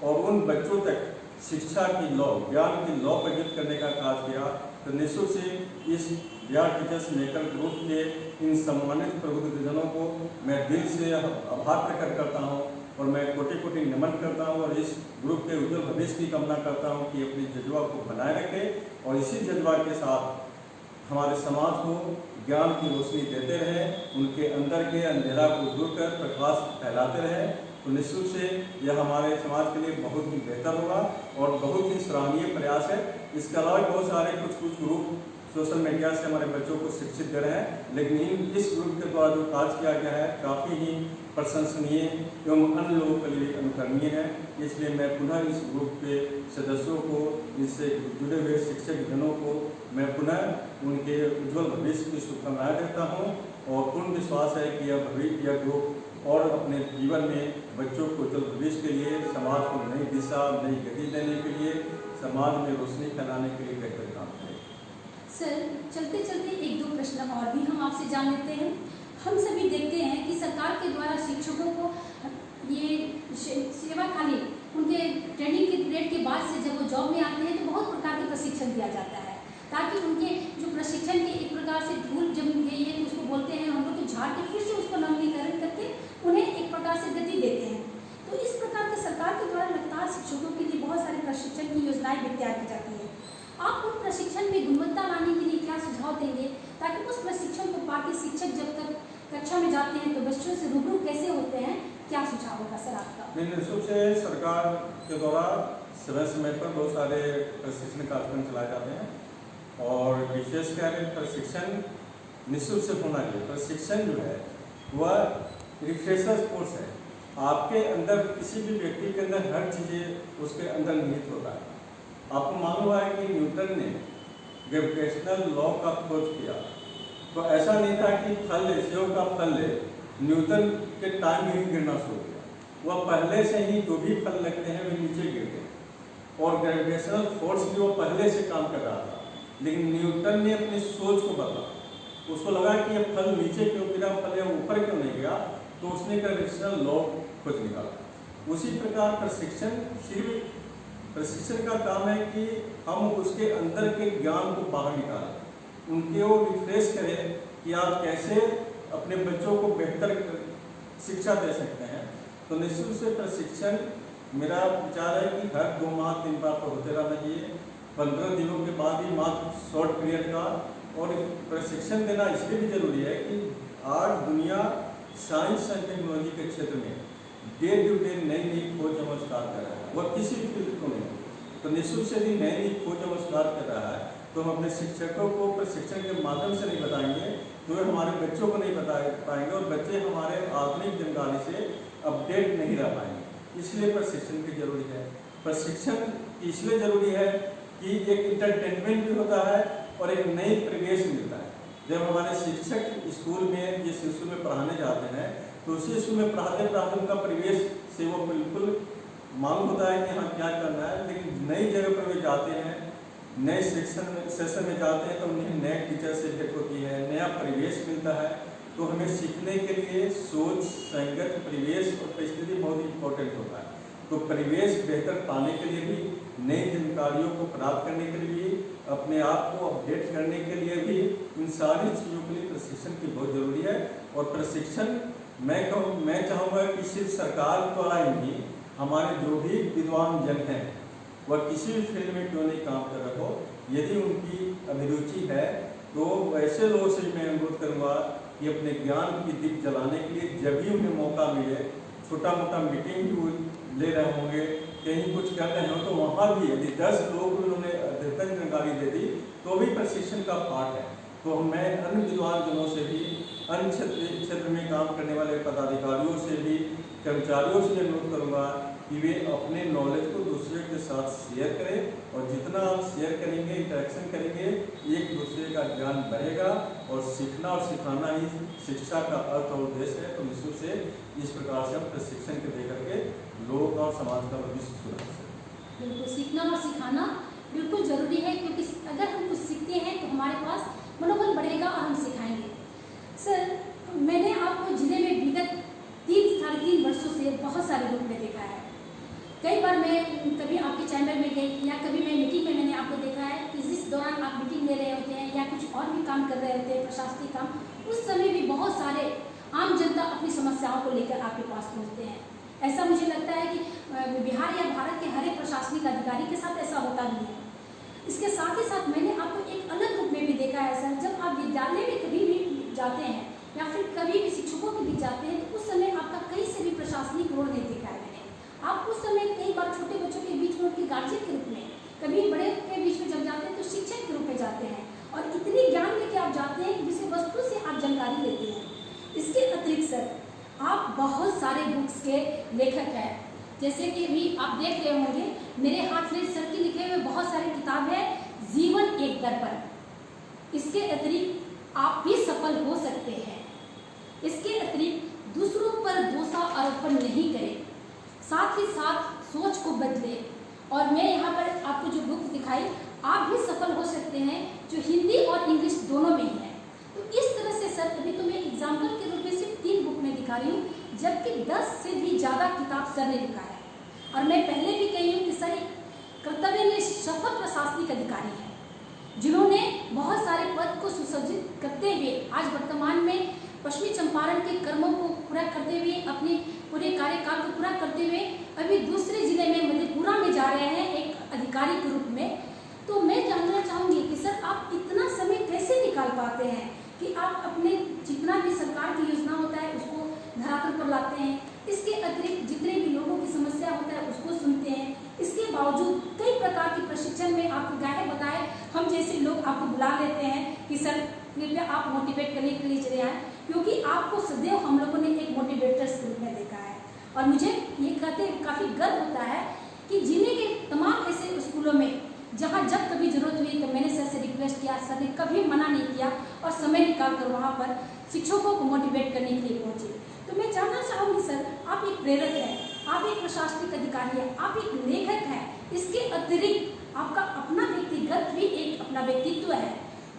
और उन बच्चों तक शिक्षा की लौ, ज्ञान की लौ प्रज्वलित करने का कार्य किया। तो निश्चित से इस बिहार टीचर्स मेकर ग्रुप के इन सम्मानित प्रबुद्धजनों को मैं दिल से आभार प्रकट करता हूं, और मैं कोटि कोटि नमन करता हूं, और इस ग्रुप के उज्जवल भविष्य की कामना करता हूं कि अपनी जज्बा को बनाए रखें, और इसी जज्बा के साथ हमारे समाज को ज्ञान की रोशनी देते रहें, उनके अंदर के अंधेरा को दूर कर प्रकाश फैलाते रहें। तो निश्चित से यह हमारे समाज के लिए बहुत ही बेहतर होगा और बहुत ही सराहनीय प्रयास है। इसके अलावा बहुत सारे कुछ ग्रुप सोशल मीडिया से हमारे बच्चों को शिक्षित दे रहे हैं, लेकिन इस ग्रुप के द्वारा जो कार्य किया गया है काफ़ी ही प्रशंसनीय एवं अन्य लोगों के लिए अनुकरणीय है। इसलिए मैं पुनः इस ग्रुप के सदस्यों को, इससे जुड़े हुए शिक्षक जनों को मैं पुनः उनके उज्जवल भविष्य की शुभकामनाएं देता हूं, और पूर्ण विश्वास है कि यह ग्रुप और अपने जीवन में बच्चों को उज्जवल भविष्य के लिए, समाज को नई दिशा, नई गति देने के लिए, समाज में रोशनी फैलाने के लिए बेहतर काम करें। सर, चलते चलते 1-2 प्रश्न और भी हम आपसे जान लेते हैं। हम सभी देखते हैं कि सरकार के द्वारा शिक्षकों को ये सेवाकालीन उनके ट्रेनिंग के पीरियड के बाद से जब वो जॉब में आते हैं तो बहुत प्रकार के प्रशिक्षण दिया जाता है, ताकि उनके जो प्रशिक्षण के एक प्रकार से धूल जम गई है तो उसको बोलते हैं हम लोग, तो झाड़ के फिर से उसको नवीनीकरण करके उन्हें एक प्रकार से गति देते हैं। तो तो इस प्रकार के सरकार के द्वारा लगातार शिक्षकों के लिए बहुत सारे प्रशिक्षण की योजनाएं भी तैयार की जाती है। आप उन प्रशिक्षण में गुणवत्ता लाने के लिए क्या सुझाव देंगे ताकि उस प्रशिक्षण को पाके शिक्षक जब तक कक्षा में जाते हैं तो बच्चों से रूबरू कैसे होते हैं, क्या सुझाव होगा सर आपका? निश्चित रूप से सरकार के द्वारा समय समय पर बहुत सारे प्रशिक्षण कार्यक्रम चलाए जाते हैं और विशेषकर प्रशिक्षण निश्चित से होना चाहिए। प्रशिक्षण जो है वह रिफ्रेशर कोर्स है। आपके अंदर किसी भी व्यक्ति के अंदर हर चीज़ें उसके अंदर निहित होता है। आपको मालूम है कि न्यूटन ने ग्रेविटेशनल लॉ का खोज किया तो ऐसा नहीं था कि फल सेव का फल न्यूटन के टाइम में ही गिरना शुरू किया। वह पहले से ही जो भी फल लगते हैं वे नीचे गिरते हैं और ग्रेविटेशनल फोर्स भी वो पहले से काम कर रहा था, लेकिन न्यूटन ने अपनी सोच को बदला। उसको लगा कि ये फल नीचे क्यों गिरा, फल या ऊपर क्यों नहीं गया, तो उसने ग्रेविटेशनल लॉ खोज निकाला। उसी प्रकार प्रशिक्षण का काम है कि हम उसके अंदर के ज्ञान को बाहर निकालें, उनको रिफ्रेश करें कि आप कैसे अपने बच्चों को बेहतर शिक्षा दे सकते हैं। तो निश्चित रूप से प्रशिक्षण मेरा विचार है कि हर 2 माह 3 बार पर होते रहना चाहिए। 15 दिनों के बाद ही मात्र शॉर्ट पीरियड का। और प्रशिक्षण देना इसलिए भी जरूरी है कि आज दुनिया साइंस एंड टेक्नोलॉजी के क्षेत्र में डे टू डे नई नई खोज आविष्कार कर रहा है, वह किसी भी फील्ड को नहीं। तो निश्चित से भी नई नई खोज आविष्कार कर रहा है तो हम अपने शिक्षकों को प्रशिक्षण के माध्यम से नहीं बताएंगे तो वे हमारे बच्चों को नहीं बता पाएंगे और बच्चे हमारे आधुनिक जानकारी से अपडेट नहीं रह पाएंगे। इसलिए प्रशिक्षण की जरूरी है। प्रशिक्षण इसलिए जरूरी है कि एक इंटरटेनमेंट भी होता है और एक नई परिवेश मिलता है। जब हमारे शिक्षक स्कूल में जिस स्कूल में पढ़ाने जाते हैं तो उसी स्कूल में पढ़ाते उनका परिवेश से वो बिल्कुल मालूम होता है कि हाँ क्या करना है, लेकिन नई जगह पर वे जाते हैं, नए सेशन में जाते हैं तो उन्हें नए टीचर से भेंट होती है, नया परिवेश मिलता है। तो हमें सीखने के लिए सोच, संगत, परिवेश और परिस्थिति बहुत इम्पोर्टेंट होता है। तो परिवेश बेहतर पाने के लिए भी, नई जानकारियों को प्राप्त करने के लिए, अपने आप को अपडेट करने के लिए भी, इन सारी चीज़ों के लिए प्रशिक्षण की बहुत ज़रूरी है। और प्रशिक्षण मैं चाहूँगा कि सिर्फ सरकार द्वारा ही नहीं, हमारे जो भी विद्वान जन हैं वह किसी भी फील्ड में क्यों नहीं काम कर रहे हो, यदि उनकी अभिरुचि है तो वैसे लोगों से मैं अनुरोध करूँगा कि अपने ज्ञान की दीप जलाने के लिए जब भी उन्हें मौका मिले, छोटा मोटा मीटिंग भी ले रहे होंगे, कहीं कुछ कर रहे हो तो वहाँ भी यदि 10 लोग उन्होंने अद्यतन जानकारी दे दी तो भी प्रशिक्षण का पार्ट है। तो मैं अन्य विद्वान जनों से भी, अन्य क्षेत्र में काम करने वाले पदाधिकारियों से भी, कर्मचारियों से अनुरोध करूँगा कि वे अपने नॉलेज को दूसरे के साथ शेयर करें और जितना आप शेयर करेंगे, इंटरेक्शन करेंगे, एक दूसरे का ज्ञान बढ़ेगा और सीखना और सिखाना ही शिक्षा का अर्थ और उद्देश्य है। तो निश्चित से इस प्रकार से हम प्रशिक्षण के दे करके लोग और समाज का भविष्य सुधार सकते। बिल्कुल, सीखना और सिखाना बिल्कुल ज़रूरी है, क्योंकि अगर हम कुछ सीखते हैं तो हमारे पास मनोबल बढ़ेगा और हम सिखाएंगे। सर, मैंने आपको जिले में विगत 3-3.5 वर्षों से बहुत सारे रूप में देखा है। कई बार मैं कभी आपके चैम्बर में गई या कभी मैं मीटिंग में मैंने आपको देखा है कि जिस दौरान आप मीटिंग ले रहे होते हैं या कुछ और भी काम कर रहे होते हैं, प्रशासनिक काम, उस समय भी बहुत सारे आम जनता अपनी समस्याओं को लेकर आपके पास पहुँचते हैं। ऐसा मुझे लगता है कि बिहार या भारत के हर एक प्रशासनिक अधिकारी के साथ ऐसा होता भी है। इसके साथ ही साथ मैंने आपको एक अलग रूप में भी देखा है सर, जब आप विद्यालय में कभी भी जाते हैं या फिर कभी भी शिक्षकों के बीच जाते हैं तो उस समय आपका कहीं से भी प्रशासनिक रोल नहीं देखा है मैंने। आप उस समय कई बार छोटे बच्चों के बीच में उनके गार्जियन के रूप में, कभी बड़े के बीच में जब जाते हैं तो शिक्षक के रूप में जाते हैं और इतनी ज्ञान लेके आप जाते हैं जिसे वस्तु से आप जानकारी लेते हैं। इसके अतिरिक्त सर, आप बहुत सारे बुक्स के लेखक हैं, जैसे कि अभी आप देख रहे होंगे मेरे हाथ में सर के लिखे हुए बहुत सारे किताब है, जीवन एक दर्पण। इसके अतिरिक्त आप भी सफल हो सकते हैं। इसके अतिरिक्त दूसरों पर दोषारोपण नहीं करें, साथ ही साथ सोच को बदले। और मैं यहाँ पर आपको जो बुक दिखाई, आप भी सफल हो सकते हैं, जो हिंदी और इंग्लिश दोनों में ही है। तो इस तरह से सर, अभी तो मैं एग्जाम्पल के रूप में सिर्फ 3 बुक में दिखा रही हूँ, जबकि 10 से भी ज़्यादा किताब सर ने लिखा है। और मैं पहले भी कही हूँ कि सर कर्तव्य में सफल प्रशासनिक अधिकारी हैं, जिन्होंने बहुत सारे पद को सुसज्जित करते हुए आज वर्तमान में पश्चिमी चंपारण के कर्मों को पूरा करते हुए अपनी पूरे कार्यकाल को पूरा करते हुए अभी दूसरे जिले में मधेपुरा में जा रहे हैं एक अधिकारी के रूप में। तो मैं जानना चाहूँगी कि सर आप इतना समय कैसे निकाल पाते हैं कि आप अपने जितना भी सरकार की योजना होता है उसको धरातल पर लाते हैं, इसके अतिरिक्त जितने भी लोगों की समस्या होता है उसको सुनते हैं, इसके बावजूद कई प्रकार के प्रशिक्षण में आप गाहे बगाए हम जैसे लोग आपको बुला लेते हैं कि सर कृपया आप मोटिवेट करने के लिए चले आए, क्योंकि आपको सदैव हम लोगों ने एक मोटिवेटर्स के रूप में देखा है। और मुझे ये कहते काफ़ी गर्व होता है कि जिले के तमाम ऐसे स्कूलों में जहाँ जब कभी जरूरत हुई तो मैंने सर से रिक्वेस्ट किया, सर ने कभी मना नहीं किया और समय निकाल कर वहाँ पर शिक्षकों को मोटिवेट करने के लिए पहुँचे। तो मैं जानना चाहूँगी सर, आप एक प्रेरक हैं, आप एक प्रशासनिक अधिकारी हैं, आप एक लेखक हैं, इसके अतिरिक्त आपका अपना व्यक्तिगत भी एक अपना व्यक्तित्व है,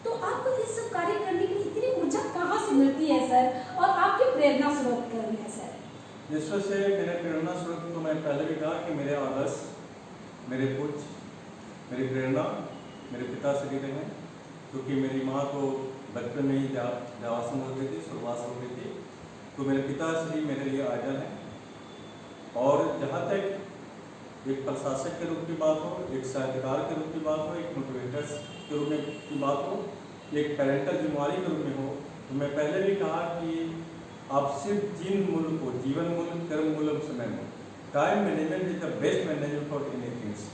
तो आपको इस सब कार्य करने के लिए इतनी ऊर्जा कहाँ से मिलती है सर, और आपके प्रेरणा स्रोत कौन है सर? विश्व से मेरे प्रेरणा स्रोत तो मैं पहले भी कहा कि मेरे आदर्श, मेरे पूज्य, मेरी प्रेरणा मेरे पिता श्री रहे हैं, क्योंकि मेरी माँ तो बचपन में ही देवासन होती थी, स्वर्गवास हो गई थी, तो मेरे पिता श्री मेरे लिए आइडल हैं। और जहाँ तक एक प्रशासक के रूप की बात हो, एक साहित्यकार के रूप की बात हो, एक मोटिवेटर्स के रूप में की बात हो, एक पेरेंटल जिम्मेवारी के रूप में हो, तो मैं पहले भी कहा कि आप सिर्फ जिन मूल्य को, जीवन मूल्य, कर्म मूल्य, समय मूल्य, time management is the best management for any things.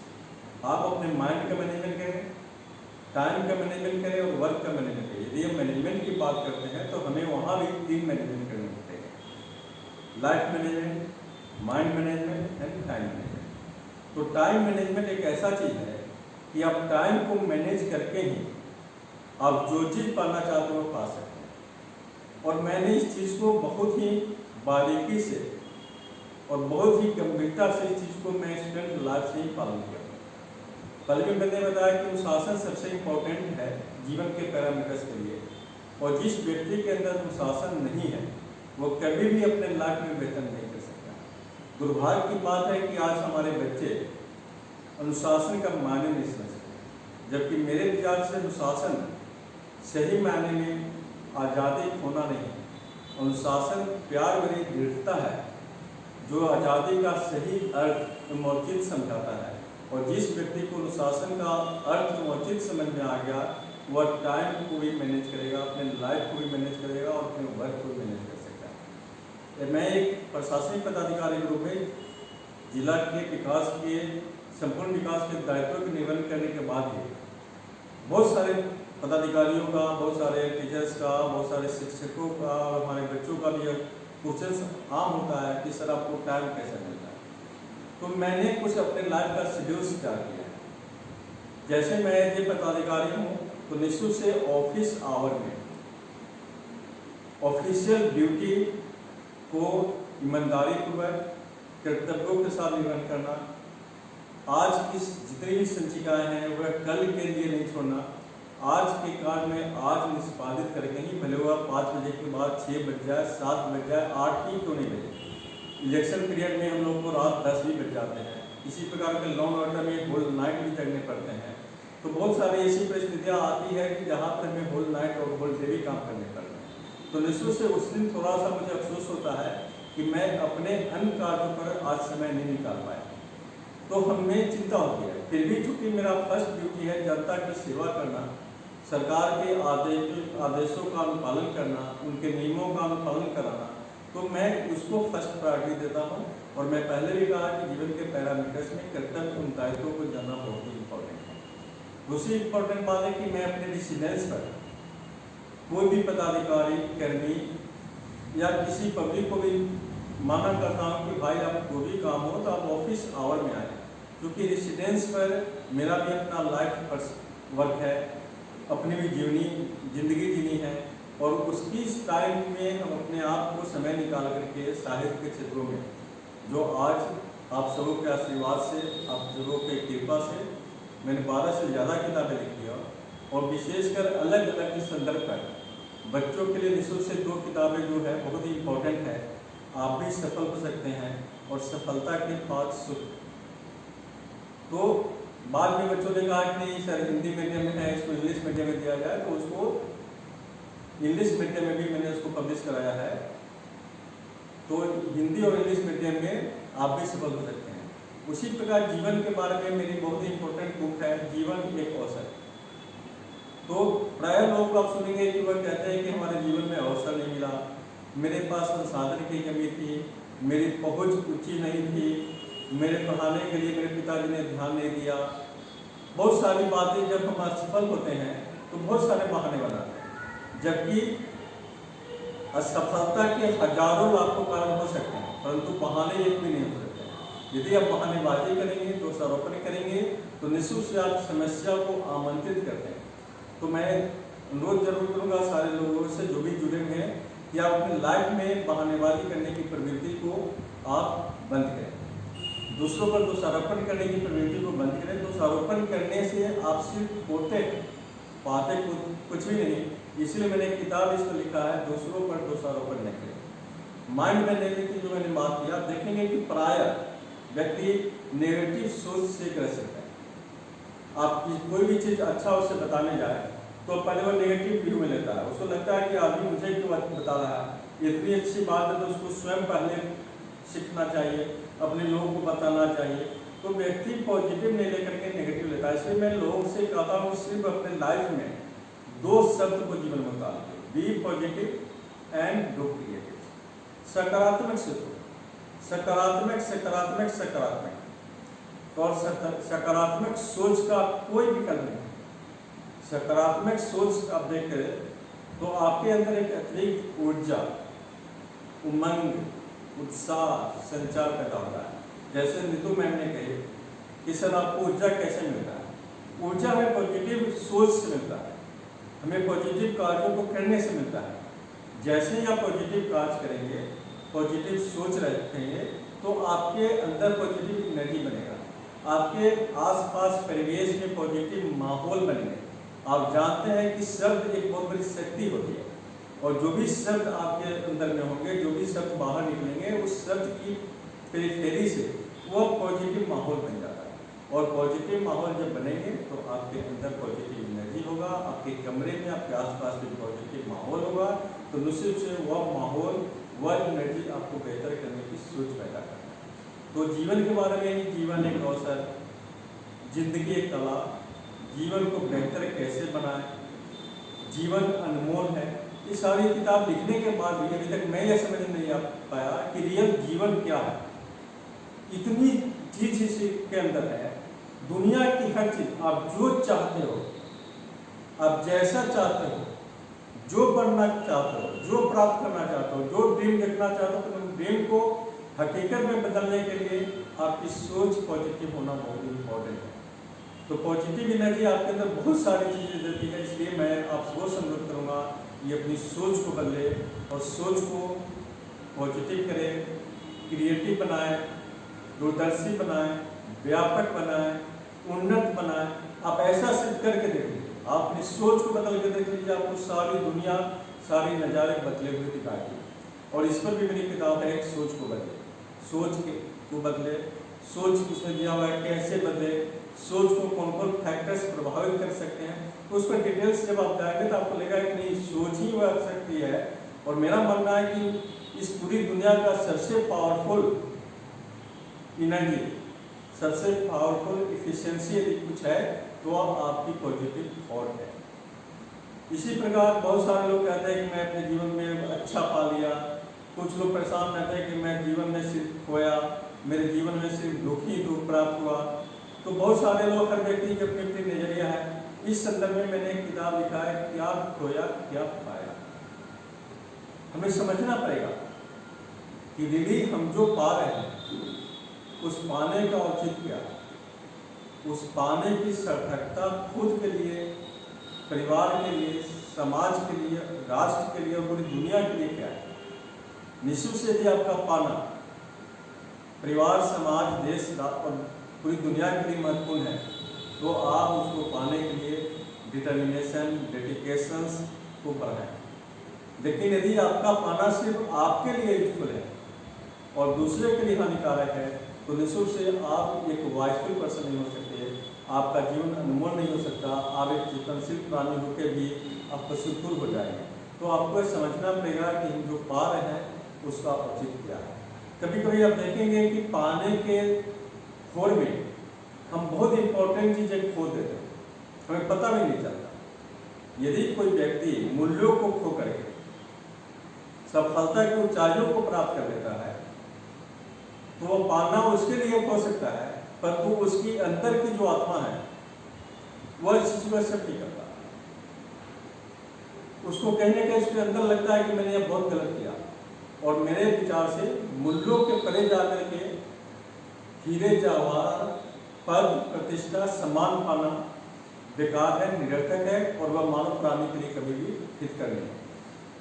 आप अपने माइंड का मैनेजमेंट करें, टाइम का मैनेजमेंट करें और वर्क का मैनेजमेंट करें। यदि हम मैनेजमेंट की बात करते हैं तो हमें वहाँ भी 3 मैनेजमेंट करने होते हैं, life management, mind management and time management. तो टाइम मैनेजमेंट एक ऐसा चीज़ है कि आप टाइम को मैनेज करके ही आप जो चीज़ पाना चाहते हो पा सकते हैं। और मैंने इस चीज़ को बहुत ही बारीकी से और बहुत ही गंभीरता से इस चीज़ को मैं स्टूडेंट लाइफ से ही पालन किया। कल भी मैंने बताया कि अनुशासन सबसे इम्पोर्टेंट है जीवन के पैरामीटर्स के लिए, और जिस व्यक्ति के अंदर अनुशासन नहीं है वो कभी भी अपने लाइफ में बेहतर नहीं कर सकता। दुर्भाग्य की बात है कि आज हमारे बच्चे अनुशासन का मायने नहीं समझते, जबकि मेरे विचार से अनुशासन सही मायने में आज़ादी खोना नहीं, अनुशासन प्यार भरी दृढ़ता है जो आज़ादी का सही अर्थ उचित समझाता है। और जिस व्यक्ति को अनुशासन का अर्थ उचित समझ में आ गया वह टाइम को भी मैनेज करेगा, अपने लाइफ को भी मैनेज करेगा और अपने वर्क को भी मैनेज कर सकता है। मैं एक प्रशासनिक पदाधिकारी के रूप में जिला के विकास के, संपूर्ण विकास के दायित्व के निर्वहन करने के बाद ही बहुत सारे पदाधिकारियों का, बहुत सारे टीचर्स का, बहुत सारे शिक्षकों का, हमारे बच्चों का भी क्वेश्चन आम होता है कि सर आपको टाइम कैसे मिलता है। तो मैंने कुछ अपने लाइफ का शेड्यूल तैयार किया है। जैसे मैं ये पदाधिकारी हूँ तो निश्चित से ऑफिस आवर में ऑफिशियल ड्यूटी को ईमानदारी पूर्वक कर्तव्यों के साथ निर्वहन करना, आज की जितनी भी संचिकाएँ हैं वह कल के लिए नहीं छोड़ना, आज के कार्य में आज निष्पादित करके ही, भले हुआ 5 बजे के बाद 6 बज जाए, 7 बज जाए, 8 ही क्यों नहीं बजे। इलेक्शन पीरियड में हम लोग को रात 10 भी बज जाते हैं। इसी प्रकार के लॉ एंड ऑर्डर में होल नाइट भी जगने पड़ते हैं। तो बहुत सारी ऐसी परिस्थितियाँ आती है कि जहाँ पर हमें होल नाइट और होल डे भी काम करने पड़ते हैं। तो निश्चित से उस दिन थोड़ा सा मुझे अफसोस होता है कि मैं अपने अन्य कार्यों पर आज समय नहीं निकाल पाया, तो हमें चिंता होती है। फिर भी चूँकि मेरा फर्स्ट ड्यूटी है जनता की सेवा करना, सरकार के आदेशों का अनुपालन करना, उनके नियमों का अनुपालन कराना, तो मैं उसको फर्स्ट प्रायोरिटी देता हूँ। और मैं पहले भी कहा कि जीवन के पैरामीटर्स में कर्तव्य उन दायित्वों को जानना बहुत ही इम्पोर्टेंट है। दूसरी इम्पोर्टेंट बात है कि मैं अपने डिसीजंस पर कोई भी पदाधिकारी, कर्मी या किसी पब्लिक को भी माना करता हूँ कि भाई आप कोई भी काम हो तो आप ऑफिस आवर में आए, क्योंकि रेसिडेंस पर मेरा भी अपना लाइफ वर्क है, अपनी भी जिंदगी जीनी है, और उसकी टाइम में हम अपने आप को समय निकाल करके साहित्य के क्षेत्रों में जो आज आप सबों के आशीर्वाद से, आप सबों के कृपा से मैंने 12 से ज़्यादा किताबें लिखी हैं, और विशेषकर अलग अलग संदर्भ पर बच्चों के लिए निःशुल्क से 2 किताबें जो है बहुत ही इम्पोर्टेंट है। आप भी सफल हो सकते हैं और सफलता के 5 सुख। तो बाद में बच्चों ने कहा कि नहीं सर हिंदी मीडियम में है, इसको इंग्लिश मीडियम में दिया जाए, तो उसको इंग्लिश मीडियम में भी मैंने उसको पब्लिश कराया है। तो हिंदी और इंग्लिश मीडियम में आप भी सफल हो सकते हैं। उसी प्रकार जीवन के बारे में मेरी बहुत ही इंपॉर्टेंट बुक है जीवन एक अवसर। तो प्राय लोग आप सुनेंगे कि वह कहते हैं कि हमारे जीवन में अवसर नहीं मिला, मेरे पास संसाधन की कमी थी, मेरी पहुंच ऊंची नहीं थी, मेरे पढ़ाने के लिए मेरे पिताजी ने ध्यान नहीं दिया। बहुत सारी बातें जब हम असफल होते हैं तो बहुत सारे बहाने बनाते हैं, जबकि असफलता के हजारों लाखों कारण हो सकते हैं, परंतु बहाने एक भी नहीं हो सकते। यदि आप बहानेबाजी करेंगे, दोषारोपण करेंगे, तो निश्चित से आप समस्या को आमंत्रित करते हैं। तो मैं अनुरोध जरूर करूँगा सारे लोगों से जो भी जुड़े हुए हैं कि आप अपनी लाइफ में बहानेबाजी करने की प्रवृत्ति को आप बंद करें, दूसरों पर दोषारोपण करने की प्रवृत्ति को बंद करें। दोषारोपण करने से आप सिर्फ होते पाते कुछ भी नहीं, इसलिए मैंने एक किताब इसको लिखा है, दूसरों पर दोषारोपण न करें। माइंड मैनेजमेंट की जो मैंने बात किया, देखेंगे कि प्राय व्यक्ति नेगेटिव सोच से ग्रसित है। आप कोई भी चीज़ अच्छा उससे बताने जाए तो पहले वो नेगेटिव व्यू में लेता है, उसको लगता है कि आदमी मुझे क्यों बता रहा है, इतनी अच्छी बात है तो उसको स्वयं पहले सीखना चाहिए, अपने लोगों को बताना चाहिए। तो व्यक्ति पॉजिटिव नहीं लेकर के नेगेटिव लेता है। इसलिए मैं लोगों से कहता हूँ सिर्फ अपने लाइफ में 2 शब्द को जीवन में उतारिए, be positive and do creative. सकारात्मक से सकारात्मक सकारात्मक सकारात्मक और सकारात्मक सोच का कोई विकल्प नहीं। सकारात्मक सोच आप देखें तो आपके अंदर एक अतिरिक्त ऊर्जा, उमंग, उत्साह, संचार पैदा होता है। जैसे नीतू मैम ने कही कि सर आपको ऊर्जा कैसे मिलता है? ऊर्जा हमें पॉजिटिव सोच से मिलता है, हमें पॉजिटिव कार्यों को करने से मिलता है। जैसे ही आप पॉजिटिव कार्य करेंगे, पॉजिटिव सोच रखेंगे, तो आपके अंदर पॉजिटिव एनर्जी बनेगा, आपके आसपास परिवेश में पॉजिटिव माहौल बनेंगे। आप जानते हैं कि शब्द एक बहुत बड़ी शक्ति होती है, और जो भी शब्द आपके अंदर में होंगे, जो भी शब्द बाहर निकलेंगे, उस शब्द की पेरिफेरी से वो पॉजिटिव माहौल बन जाता है। और पॉजिटिव माहौल जब बनेंगे तो आपके अंदर पॉजिटिव एनर्जी होगा, आपके कमरे में आपके आसपास भी पॉजिटिव माहौल होगा, तो निश्चित से वह माहौल, वह एनर्जी आपको बेहतर करने की सोच पैदा करता है। तो जीवन के बारे में ही, जीवन एक अवसर, जिंदगी एक कला, जीवन को बेहतर कैसे बनाएं, जीवन अनमोल है। ये सारी किताब लिखने के बाद भी अभी तक मैं यह समझ नहीं आ पाया कि रियल जीवन क्या है। इतनी चीज इसके अंदर है, दुनिया की हर चीज, आप जो चाहते हो, आप जैसा चाहते हो, जो बनना चाहते हो, जो प्राप्त करना चाहते हो, जो ड्रीम देखना चाहते हो, तो ड्रीम को हकीकत में बदलने के लिए आपकी सोच पॉजिटिव होना बहुत इम्पोर्टेंट है। तो पॉजिटिव एनर्जी आपके अंदर बहुत सारी चीज़ें देती है। इसलिए मैं आपको अनुरोध करूँगा कि अपनी सोच को बदले और सोच को पॉजिटिव करें, क्रिएटिव बनाएं, दूरदर्शी बनाएं, व्यापक बनाएं, उन्नत बनाएं। आप ऐसा सिद्ध करके देखिए, आप अपनी सोच को बदल के देख लीजिए, आपको सारी दुनिया, सारी नज़ारे बदले हुए दिखाएगी। और इस पर भी मेरी किताब है, एक सोच को बदले, सोच को बदले, सोच उसमें दिया हुआ है कैसे बदले, सोच को कौन कौन फैक्टर्स प्रभावित कर सकते हैं। तो उस पर डिटेल्स जब आप जाएंगे तो आपको लगेगा कि नहीं, सोच ही वह शक्ति है। और मेरा मानना है कि इस पूरी दुनिया का सबसे पावरफुल एनर्जी, सबसे पावरफुल इफिशिएंसी यदि कुछ है तो आपकी पॉजिटिव थॉट है। इसी प्रकार बहुत सारे लोग कहते हैं कि मैं अपने जीवन में अच्छा पा लिया, कुछ लोग परेशान रहते हैं कि मैं जीवन में सिर्फ खोया, मेरे जीवन में सिर्फ दुख ही दुख प्राप्त हुआ। तो बहुत सारे लोग, हर व्यक्ति की अपनी अपनी नजरिया है। इस संदर्भ में मैंने एक किताब लिखा है, क्या खोया क्या पाया। हमें समझना पड़ेगा कि रियली हम जो पा रहे हैं उस पाने का औचित्य क्या है, उस पाने की सार्थकता खुद के लिए, परिवार के लिए, समाज के लिए, राष्ट्र के लिए और पूरी दुनिया के लिए क्या है। निश्चित से यदि आपका पाना परिवार, समाज, देश और पूरी दुनिया के लिए महत्वपूर्ण है, तो आप उसको पाने के लिए डिटर्मिनेशन, डेडिकेशंस को बढ़ाएं। लेकिन यदि आपका पाना सिर्फ आपके लिए यूजफुल है और दूसरे के लिए हानिकारक है, तो निश्चित से आप एक वाइसफुल पर्सन नहीं हो सकते, आपका जीवन अनमोल नहीं हो सकता, आप एक चिंतनशील प्राणी होकर भी आप पशुपुर हो जाएंगे। तो आपको समझना पड़ेगा कि हम जो पा रहे हैं उसका औचित्य क्या है। कभी कभी आप देखेंगे कि पाने के खोर में हम बहुत इंपॉर्टेंट चीज़ें खो देते हैं, हमें पता भी नहीं चलता। यदि कोई व्यक्ति मूल्यों को खो करके सफलता की ऊंचाइयों को प्राप्त कर लेता है तो वो पाना उसके लिए हो सकता है, परंतु उसकी अंदर की जो आत्मा है वह इस चीज को एक्सेप्ट नहीं करता। उसको कहने के उसके अंदर लगता है कि मैंने यह बहुत गलत किया, और मेरे विचार से मूल्यों के परे जाकर के हीरे जवाहर पद प्रतिष्ठा सम्मान पाना बेकार है, निरर्थक है, और वह मानव प्राणी के लिए कभी भी हितकर नहीं है।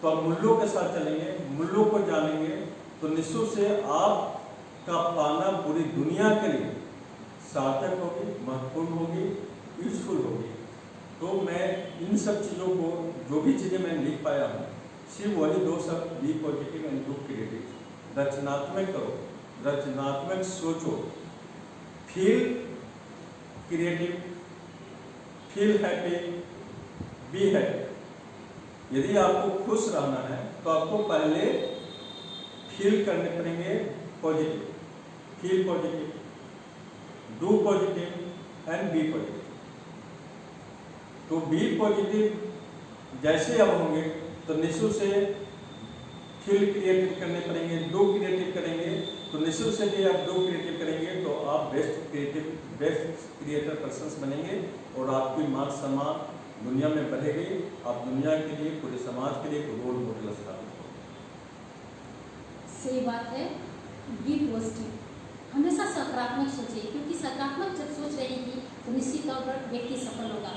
तो आप मूल्यों के साथ चलेंगे, मूल्यों को जानेंगे, तो निश्चित से आपका पाना पूरी दुनिया के लिए सार्थक होगी, महत्वपूर्ण होगी, यूजफुल होगी। तो मैं इन सब चीज़ों को, जो भी चीज़ें मैं लिख पाया हूँ, सिर्फ वही 2 शब्द, be positive and do creative. रचनात्मक करो, रचनात्मक सोचो, feel creative, feel happy, be happy. यदि आपको खुश रहना है तो आपको पहले फील करने पड़ेंगे positive, feel positive, do positive and be positive. तो बी पॉजिटिव जैसे अब होंगे तो निश्चित से फील क्रिएटिव करने पड़ेंगे, डू क्रिएटिव करेंगे, तो निश्चित से भी आप डू क्रिएटिव करेंगे तो आप बेस्ट क्रिएटर पर्सन्स बनेंगे, और आपकी मान सम्मान दुनिया में बढ़ेगी। आप दुनिया के लिए, पूरे समाज के लिए एक रोल मॉडल स्थापित होंगे। सही बात है। बी पॉजिटिव, हमेशा सकारात्मक सोचिए, क्योंकि सकारात्मक जब सोच रहेगी तो निश्चित तौर पर व्यक्ति सफल होगा।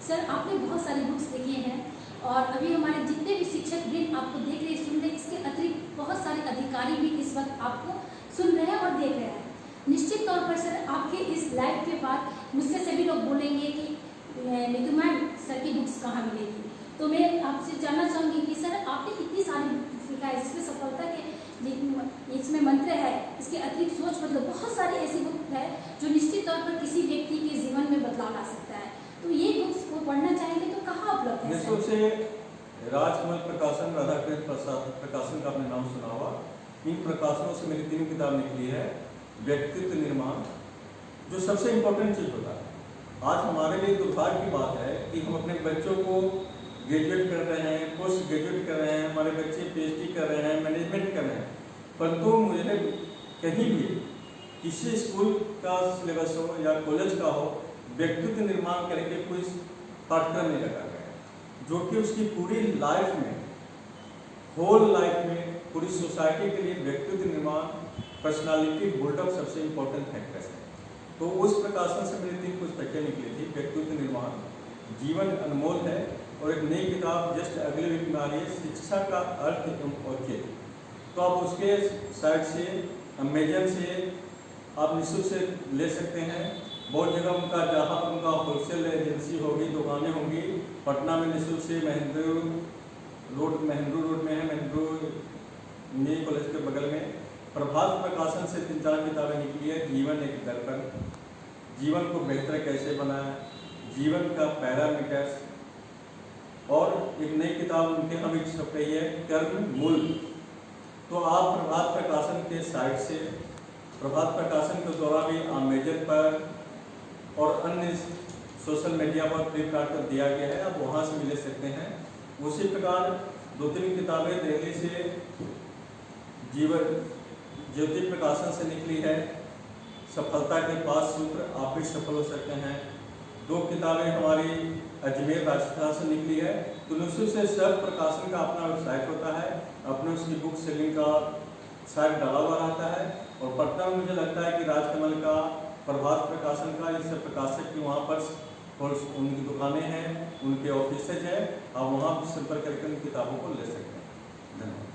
सर, आपने बहुत सारी बुक्स लिखी हैं, और अभी हमारे जितने भी शिक्षक वृंद आपको देख रहे सुन रहे, इसके अतिरिक्त बहुत सारे अधिकारी भी इस वक्त आपको सुन रहे हैं और देख रहे हैं। निश्चित तौर पर सर, आपके इस लाइव के बाद मुझसे सभी लोग बोलेंगे कि नीतू मैम, सर की बुक्स कहाँ मिलेगी। तो मैं आपसे जानना चाहूँगी कि सर, आपने इतनी सारी बुक्स लिखा है जिसमें सफलता के इसमें मंत्र है, इसके अतिरिक्त सोच मतलब बहुत सारी ऐसी बुक है जो निश्चित तौर पर किसी व्यक्ति के जीवन में बदलाव ला सकता है। तो ये बुक्स को पढ़ना चाहेंगे तो कहाँ उपलब्ध है? निश्चित से राजकमल प्रकाशन, राधाकृष्ण प्रसाद प्रकाशन का आपने नाम सुना होगा। इन प्रकाशनों से मेरी 3 किताब निकली है। व्यक्तित्व निर्माण, जो सबसे इम्पोर्टेंट चीज़ होता है। आज हमारे लिए दुर्भाग्य की बात है कि हम अपने बच्चों को ग्रेजुएट कर रहे हैं, पोस्ट ग्रेजुएट कर रहे हैं, हमारे बच्चे PhD कर रहे हैं, मैनेजमेंट कर रहे हैं, परंतु मुझे कहीं भी किसी स्कूल का सिलेबस हो या कॉलेज का हो, व्यक्तित्व निर्माण करके कोई पाठ्यक्रम नहीं रखा गया है, जो कि उसकी पूरी लाइफ में, होल लाइफ में, पूरी सोसाइटी के लिए व्यक्तित्व निर्माण, पर्सनालिटी बिल्डअप सबसे इम्पोर्टेंट फैक्टर्स है। तो उस प्रकाशन से मेरी 3 पुस्तकें निकली थी। व्यक्तित्व निर्माण, जीवन अनमोल है, और एक नई किताब जस्ट अगले वीक में आ रही है, शिक्षा का अर्थ एवं औचित्य। तो आप उसके साइट से, अमेजन से आप निःशुल्क से ले सकते हैं। बहुत जगह उनका, जहाँ पर उनका होलसेल एजेंसी होगी, दुकानें होंगी, पटना में निःशुल्क से महेंद्रू रोड में है, महेंद्रू इंजीनियरिंग कॉलेज के बगल में। प्रभात प्रकाशन से 3-4 किताबें निकली है। जीवन एक दर्पण, जीवन को बेहतर कैसे बनाएं, जीवन का पैरामीटर्स, और एक नई किताब उनके हम एक छप रही है, कर्म मूल्य। तो आप प्रभात प्रकाशन के साइट से, प्रभात प्रकाशन के द्वारा भी अमेजन पर और अन्य सोशल मीडिया पर, फ्लिपकार्ट पर दिया गया है, आप वहाँ से भी ले सकते हैं। उसी प्रकार 2-3 किताबें दिल्ली से जीवन ज्योति प्रकाशन से निकली है, सफलता के 5 सूत्र, आप भी सफल हो सकते हैं। 2 किताबें हमारी अजमेर राजस्थान से निकली है। तो निश्चित से सब प्रकाशन का अपना वेबसाइट होता है, अपने उसकी बुक सेलिंग का साइट डाला हुआ रहता है। और पटना में मुझे लगता है कि राजकमल का, प्रभात प्रकाशन का, इस प्रकाशक की वहाँ पर उनकी दुकानें हैं, उनके ऑफिसेज हैं, आप वहाँ पर संपर्क करके उन किताबों को ले सकते हैं। धन्यवाद।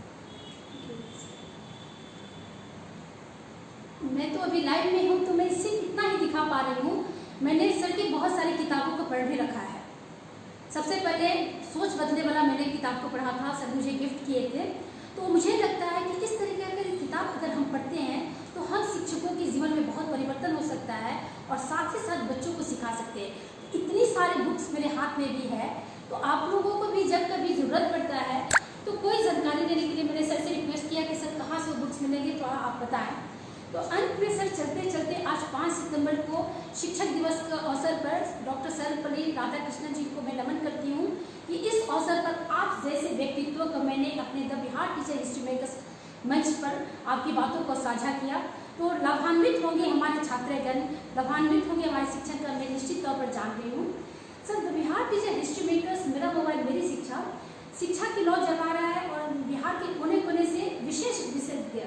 मैं तो अभी लाइव में हूँ, तो मैं सिर्फ इतना ही दिखा पा रही हूँ। मैंने सर की बहुत सारी किताबों को पढ़ भी रखा है। सबसे पहले सोच बदले वाला मैंने किताब को पढ़ा था, सर मुझे गिफ्ट किए थे। तो मुझे लगता है कि इस तरीके की किताब अगर हम पढ़ते हैं तो हम शिक्षकों के जीवन में बहुत परिवर्तन हो सकता है, और साथ ही साथ बच्चों को सिखा सकते हैं। इतनी सारी बुक्स मेरे हाथ में भी है, तो आप लोगों को भी जब कभी ज़रूरत पड़ता है तो कोई जानकारी देने के लिए मैंने सर से रिक्वेस्ट किया कि सर सुनेंगे तो आप बताएं। तो अंत में सर चलते चलते आज 5 सितंबर को शिक्षक दिवस के अवसर पर डॉक्टर सर्वपल्ली राधाकृष्णन जी को मैं नमन करती हूँ कि इस अवसर पर आप जैसे व्यक्तित्व को मैंने अपने the Bihar teacher history makers मंच पर आपकी बातों को साझा किया, तो लाभान्वित होंगे हमारे छात्रगण, लाभान्वित होंगे हमारे शिक्षक, मैं निश्चित तौर पर जान रही हूँ। Sir the Bihar teacher history makers मेरा मोबाइल मेरी शिक्षा की लौ जगा रहा है और बिहार के कोने कोने से विशेष विशेषज्ञ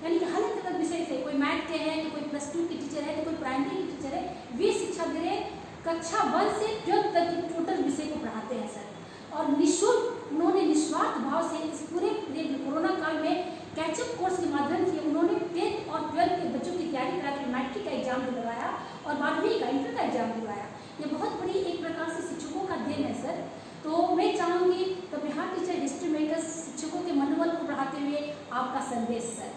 यानी कि अलग अलग विषय से, कोई मैथ के हैं तो कोई +2 के टीचर है तो कोई प्राइमरी के टीचर है, वे शिक्षा दे रहे कक्षा 1 से 12 तक के टोटल विषय को पढ़ाते हैं सर। और निःशुल्क उन्होंने निस्वार्थ भाव से इस पूरे कोरोना काल में कैचअप कोर्स के माध्यम से उन्होंने 10th और 12th के बच्चों की तैयारी करा के मैट्रिक का एग्जाम दिलवाया और 12वीं का इंटर का एग्जाम दिलवाया। ये बहुत बड़ी एक प्रकार से शिक्षकों का देन है सर। तो मैं चाहूँगी तो बिहार टीचर हिस्ट्री मेकर्स शिक्षकों के मनोबल को बढ़ाते हुए आपका संदेश सर।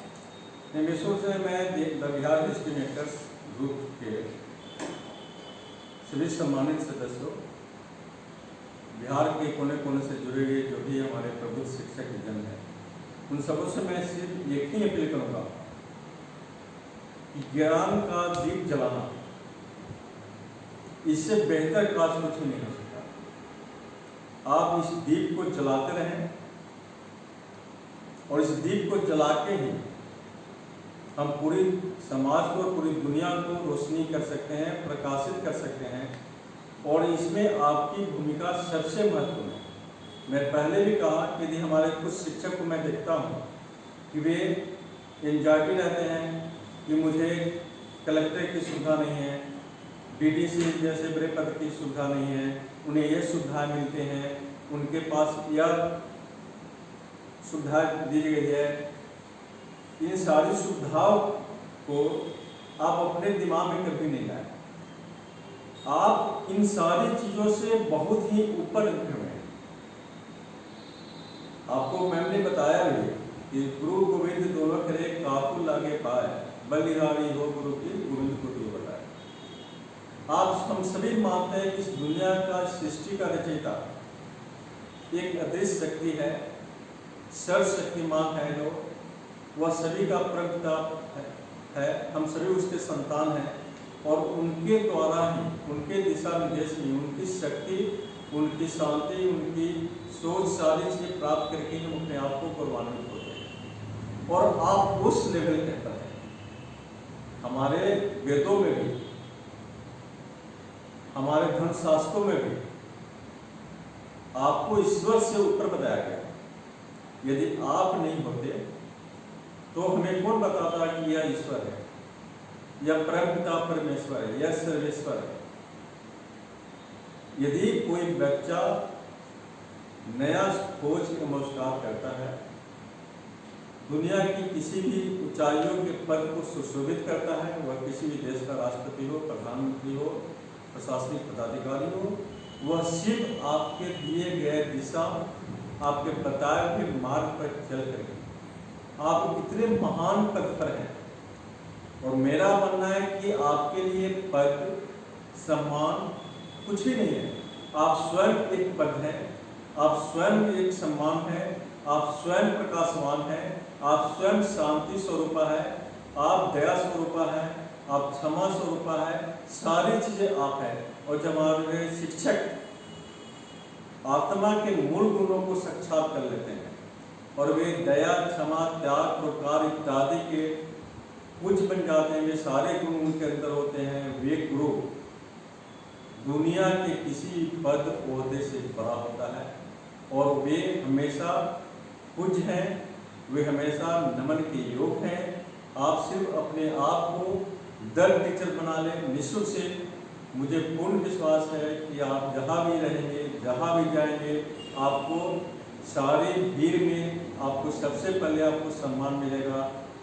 विशेष से मैं the Bihar history makers group के सभी सम्मानित सदस्यों, बिहार के कोने कोने से जुड़े हुए जो भी हमारे प्रबुद्ध शिक्षक जन हैं, उन सबों से मैं सिर्फ एक ही अपील करूँगा कि ज्ञान का दीप जलाना, इससे बेहतर काज कुछ नहीं हो सकता। आप इस दीप को जलाते रहें और इस दीप को जला के ही हम पूरी समाज को, पूरी दुनिया को रोशनी कर सकते हैं, प्रकाशित कर सकते हैं, और इसमें आपकी भूमिका सबसे महत्वपूर्ण है। मैं पहले भी कहा कि यदि हमारे कुछ शिक्षक को मैं देखता हूँ कि वे एंजाइटी रहते हैं कि मुझे कलेक्टर की सुविधा नहीं है, डीडीसी जैसे बड़े पद की सुविधा नहीं है, उन्हें ये सुविधाएं मिलते हैं, उनके पास यह सुविधा दी गई है। इन सारी सुविधाओं को आप अपने दिमाग में कभी नहीं लाए। आप इन सारी चीज़ों से बहुत ही ऊपर उठे हुए हैं। आपको मैंने बताया भी कि गुरु गोविंद दोनों करे काकू लागे पाए, बलिहारी हो गुरु की गोविंद को दियो बताए। आप हम सभी मानते हैं कि इस दुनिया का, सृष्टि का रचयिता एक अदृश्य शक्ति है, सर्वशक्तिमान है, जो वह सभी का प्रभुता है। हम सभी उसके संतान हैं और उनके द्वारा ही, उनके दिशा निर्देश में, उनकी शक्ति, उनकी शांति, उनकी सोच, सारी चीज़ें प्राप्त करके हम अपने आप को गौरवान्वित होते हैं। और आप उस लेवल के पर हैं। हमारे वेदों में भी, हमारे धर्मशास्त्रों में भी आपको ईश्वर से ऊपर बताया गया। यदि आप नहीं होते तो हमें कौन बताता कि यह ईश्वर है, यह परमपिता परमेश्वर है, यह सर्वेश्वर है। यदि कोई बच्चा नया खोज का आविष्कार करता है, दुनिया की किसी भी ऊंचाइयों के पद को सुशोभित करता है, वह किसी भी देश का राष्ट्रपति हो, प्रधानमंत्री हो, प्रशासनिक पदाधिकारी हो, वह सिर्फ आपके दिए गए दिशा, आपके बताए हुए मार्ग पर चल करके आप इतने महान पद पर हैं। और मेरा मानना है कि आपके लिए पद, सम्मान कुछ भी नहीं है। आप स्वयं एक पद हैं, आप स्वयं एक सम्मान है, आप स्वयं प्रकाशवान हैं, आप स्वयं शांति स्वरूपा है, आप दया स्वरूपा है, आप क्षमा स्वरूपा है, सारी चीज़ें आप हैं। और जब हमारे शिक्षक आत्मा के मूल गुणों को साक्षात कर लेते हैं और वे दया, क्षमा, त्याग, परोपकार इत्यादि के पूज्य बन जाते हैं, वे सारे गुण उनके अंदर होते हैं, वे गुरु दुनिया के किसी पद ओहदे से बड़ा होता है और वे हमेशा पूज्य हैं, वे हमेशा नमन के योग हैं। आप सिर्फ अपने आप को दर टीचर बना लें निःशुल्क से। मुझे पूर्ण विश्वास है कि आप जहाँ भी रहेंगे, जहाँ भी जाएंगे, आपको सारे भीड़ में आपको सबसे पहले आपको सम्मान मिलेगा।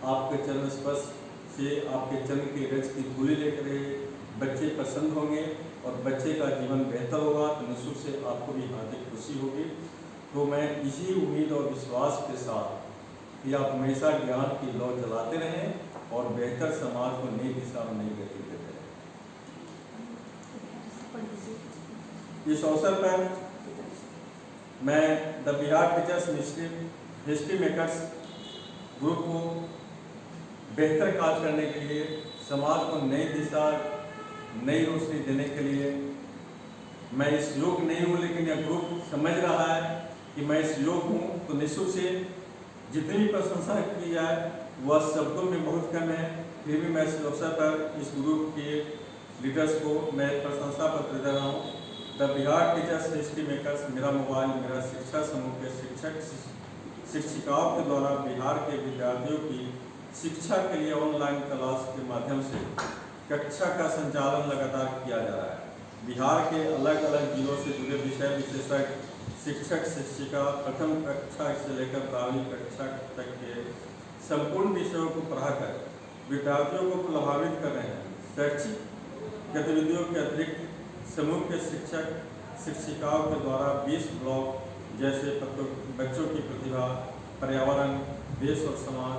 आपके चरण स्पर्श से, आपके चरण के रज की धूली लेकर बच्चे पसंद होंगे और बच्चे का जीवन बेहतर होगा, तो निश्चित से आपको भी हार्दिक खुशी होगी। तो मैं इसी उम्मीद और विश्वास के साथ कि आप हमेशा ज्ञान की लौ जलाते रहें और बेहतर समाज को नई दिशा में नई गति देते रहें। इस अवसर पर मैं the Bihar teachers history makers group को बेहतर कार्य करने के लिए, समाज को नई दिशा, नई रोशनी देने के लिए मैं इस योग्य नहीं हूँ, लेकिन यह ग्रुप समझ रहा है कि मैं इस योग्य हूँ, तो निश्चित से जितनी भी प्रशंसा की जाए वह शब्दों में बहुत कम है। फिर भी मैं इस अवसर पर इस ग्रुप के लीडर्स को मैं प्रशंसा पत्र दे रहा हूँ। The Bihar teachers history makers मेरा मोबाइल मेरा शिक्षा समूह के शिक्षक शिक्षिकाओं के द्वारा बिहार के विद्यार्थियों की शिक्षा के लिए ऑनलाइन क्लास के माध्यम से कक्षा का संचालन लगातार किया जा रहा है। बिहार के अलग अलग जिलों से जुड़े विषय विशेषज्ञ शिक्षक शिक्षिका प्रथम कक्षा से लेकर 12वीं कक्षा तक के संपूर्ण विषयों को पढ़ाकर विद्यार्थियों को प्रभावित कर रहे हैं। शैक्षिक गतिविधियों के अतिरिक्त समूह के शिक्षक शिक्षिकाओं के द्वारा 20 ब्लॉक जैसे बच्चों की प्रतिभा, पर्यावरण, देश और समाज,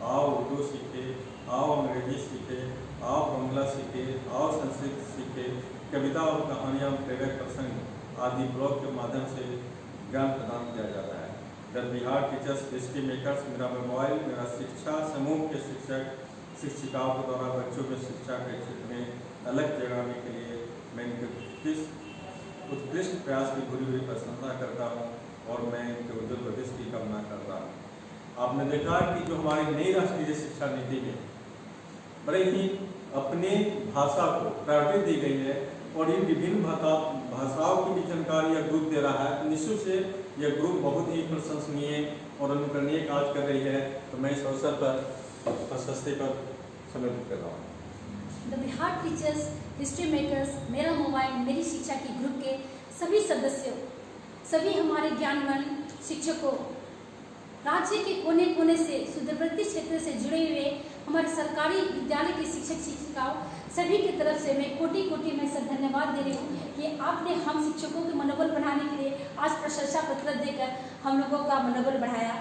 आओ उर्दू सीखे, आओ अंग्रेजी सीखे, आओ बंगला सीखे, आओ संस्कृत सीखे, कविता और कहानियाँ, प्रेरक प्रसंग आदि ब्लॉग के माध्यम से ज्ञान प्रदान किया जाता है। The Bihar teachers history makers मेरा मोबाइल मेरा शिक्षा समूह के शिक्षक शिक्षिकाओं के द्वारा बच्चों में शिक्षा के क्षेत्र में अलग जगाने के लिए मैं इनके उत्कृष्ट प्रयास की पूरी पूरी प्रशंसा करता हूँ और मैं इनके उज्जवल भविष्य की कामना करता हूँ। आपने देखा कि जो हमारी नई राष्ट्रीय शिक्षा नीति में बड़े ही अपने भाषा को प्रायोरिटी दी गई है और इन विभिन्न भाषाओं की भी जानकारी यह ग्रुप दे रहा है। निश्चित से यह ग्रुप बहुत ही प्रशंसनीय और अनुकरणीय कार्य कर रही है, तो मैं इस अवसर पर प्रशस्ति पर समर्पित कर रहा हूँ। The Bihar teachers history makers मेरा मोबाइल मेरी शिक्षा के ग्रुप के सभी सदस्यों, सभी हमारे ज्ञानवान शिक्षकों, राज्य के कोने कोने से सुदूरवर्ती क्षेत्र से जुड़े हुए हमारे सरकारी विद्यालय के शिक्षक शिक्षिकाओं सभी की तरफ से मैं कोटि कोटि में सब धन्यवाद दे रही हूँ कि आपने हम शिक्षकों के मनोबल बढ़ाने के लिए आज प्रशंसा पत्र देकर हम लोगों का मनोबल बढ़ाया।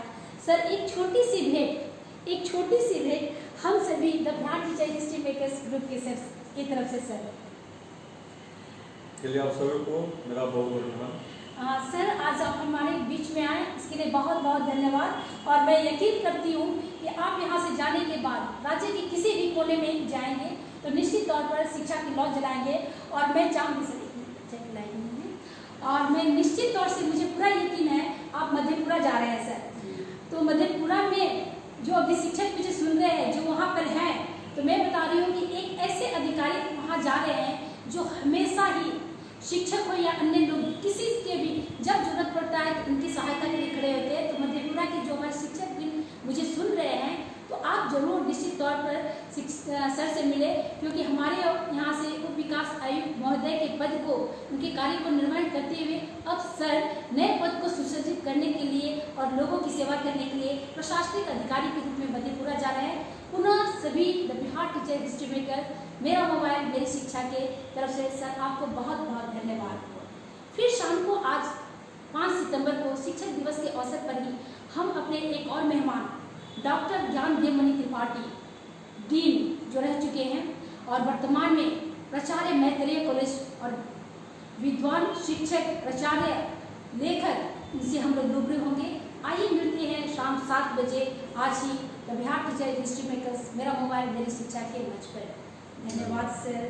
सर एक छोटी सी भेंट हम सभी the Bihar teacher history makers group की तरफ से सर के लिए आप सभी को मेरा बहुत बहुत धन्यवाद। सर आज आप हमारे बीच में आए इसके लिए बहुत बहुत धन्यवाद और मैं यकीन करती हूँ कि आप यहाँ से जाने के बाद राज्य के किसी भी कोने में जाएंगे तो निश्चित तौर पर शिक्षा की लौ जलाएंगे और मैं चाहूँगी सर और मैं निश्चित तौर से मुझे पूरा यकीन है आप मधेपुरा जा रहे हैं सर। तो मधेपुरा में जो अभी शिक्षक मुझे सुन रहे हैं जो वहाँ पर हैं, तो मैं बता रही हूँ कि एक ऐसे अधिकारी वहाँ जा रहे हैं जो हमेशा ही शिक्षक हो या अन्य लोग किसी के भी जब जरूरत पड़ता है तो उनकी सहायता के लिए खड़े होते हैं। तो मधेपुरा के जो हमारे शिक्षक भी मुझे सुन रहे हैं तो आप जरूर निश्चित तौर पर सर से मिले, क्योंकि हमारे यहाँ से उप विकास आयुक्त महोदय के पद को उनके कार्य को निर्माण करते हुए अब सर नए पद को सुसज्जित करने के लिए और लोगों की सेवा करने के लिए प्रशासनिक अधिकारी के रूप में मधेपुरा जा रहे हैं। पुनः सभी the Bihar teacher history maker मेरा मोबाइल मेरी शिक्षा के तरफ से सर आपको बहुत बहुत धन्यवाद। फिर शाम को आज 5 सितंबर को शिक्षक दिवस के अवसर पर ही हम अपने एक और मेहमान डॉक्टर ज्ञान देवमणि त्रिपाठी डीन जो रह चुके हैं और वर्तमान में प्राचार्य मैत्रेय कॉलेज और विद्वान शिक्षक प्राचार्य लेखक इनसे हम लोग रूबरू होंगे। आइए मिलते हैं शाम 7 बजे आज ही the Bihar teacher history makers मेरा मोबाइल मेरी शिक्षा के मंच पर। धन्यवाद सर।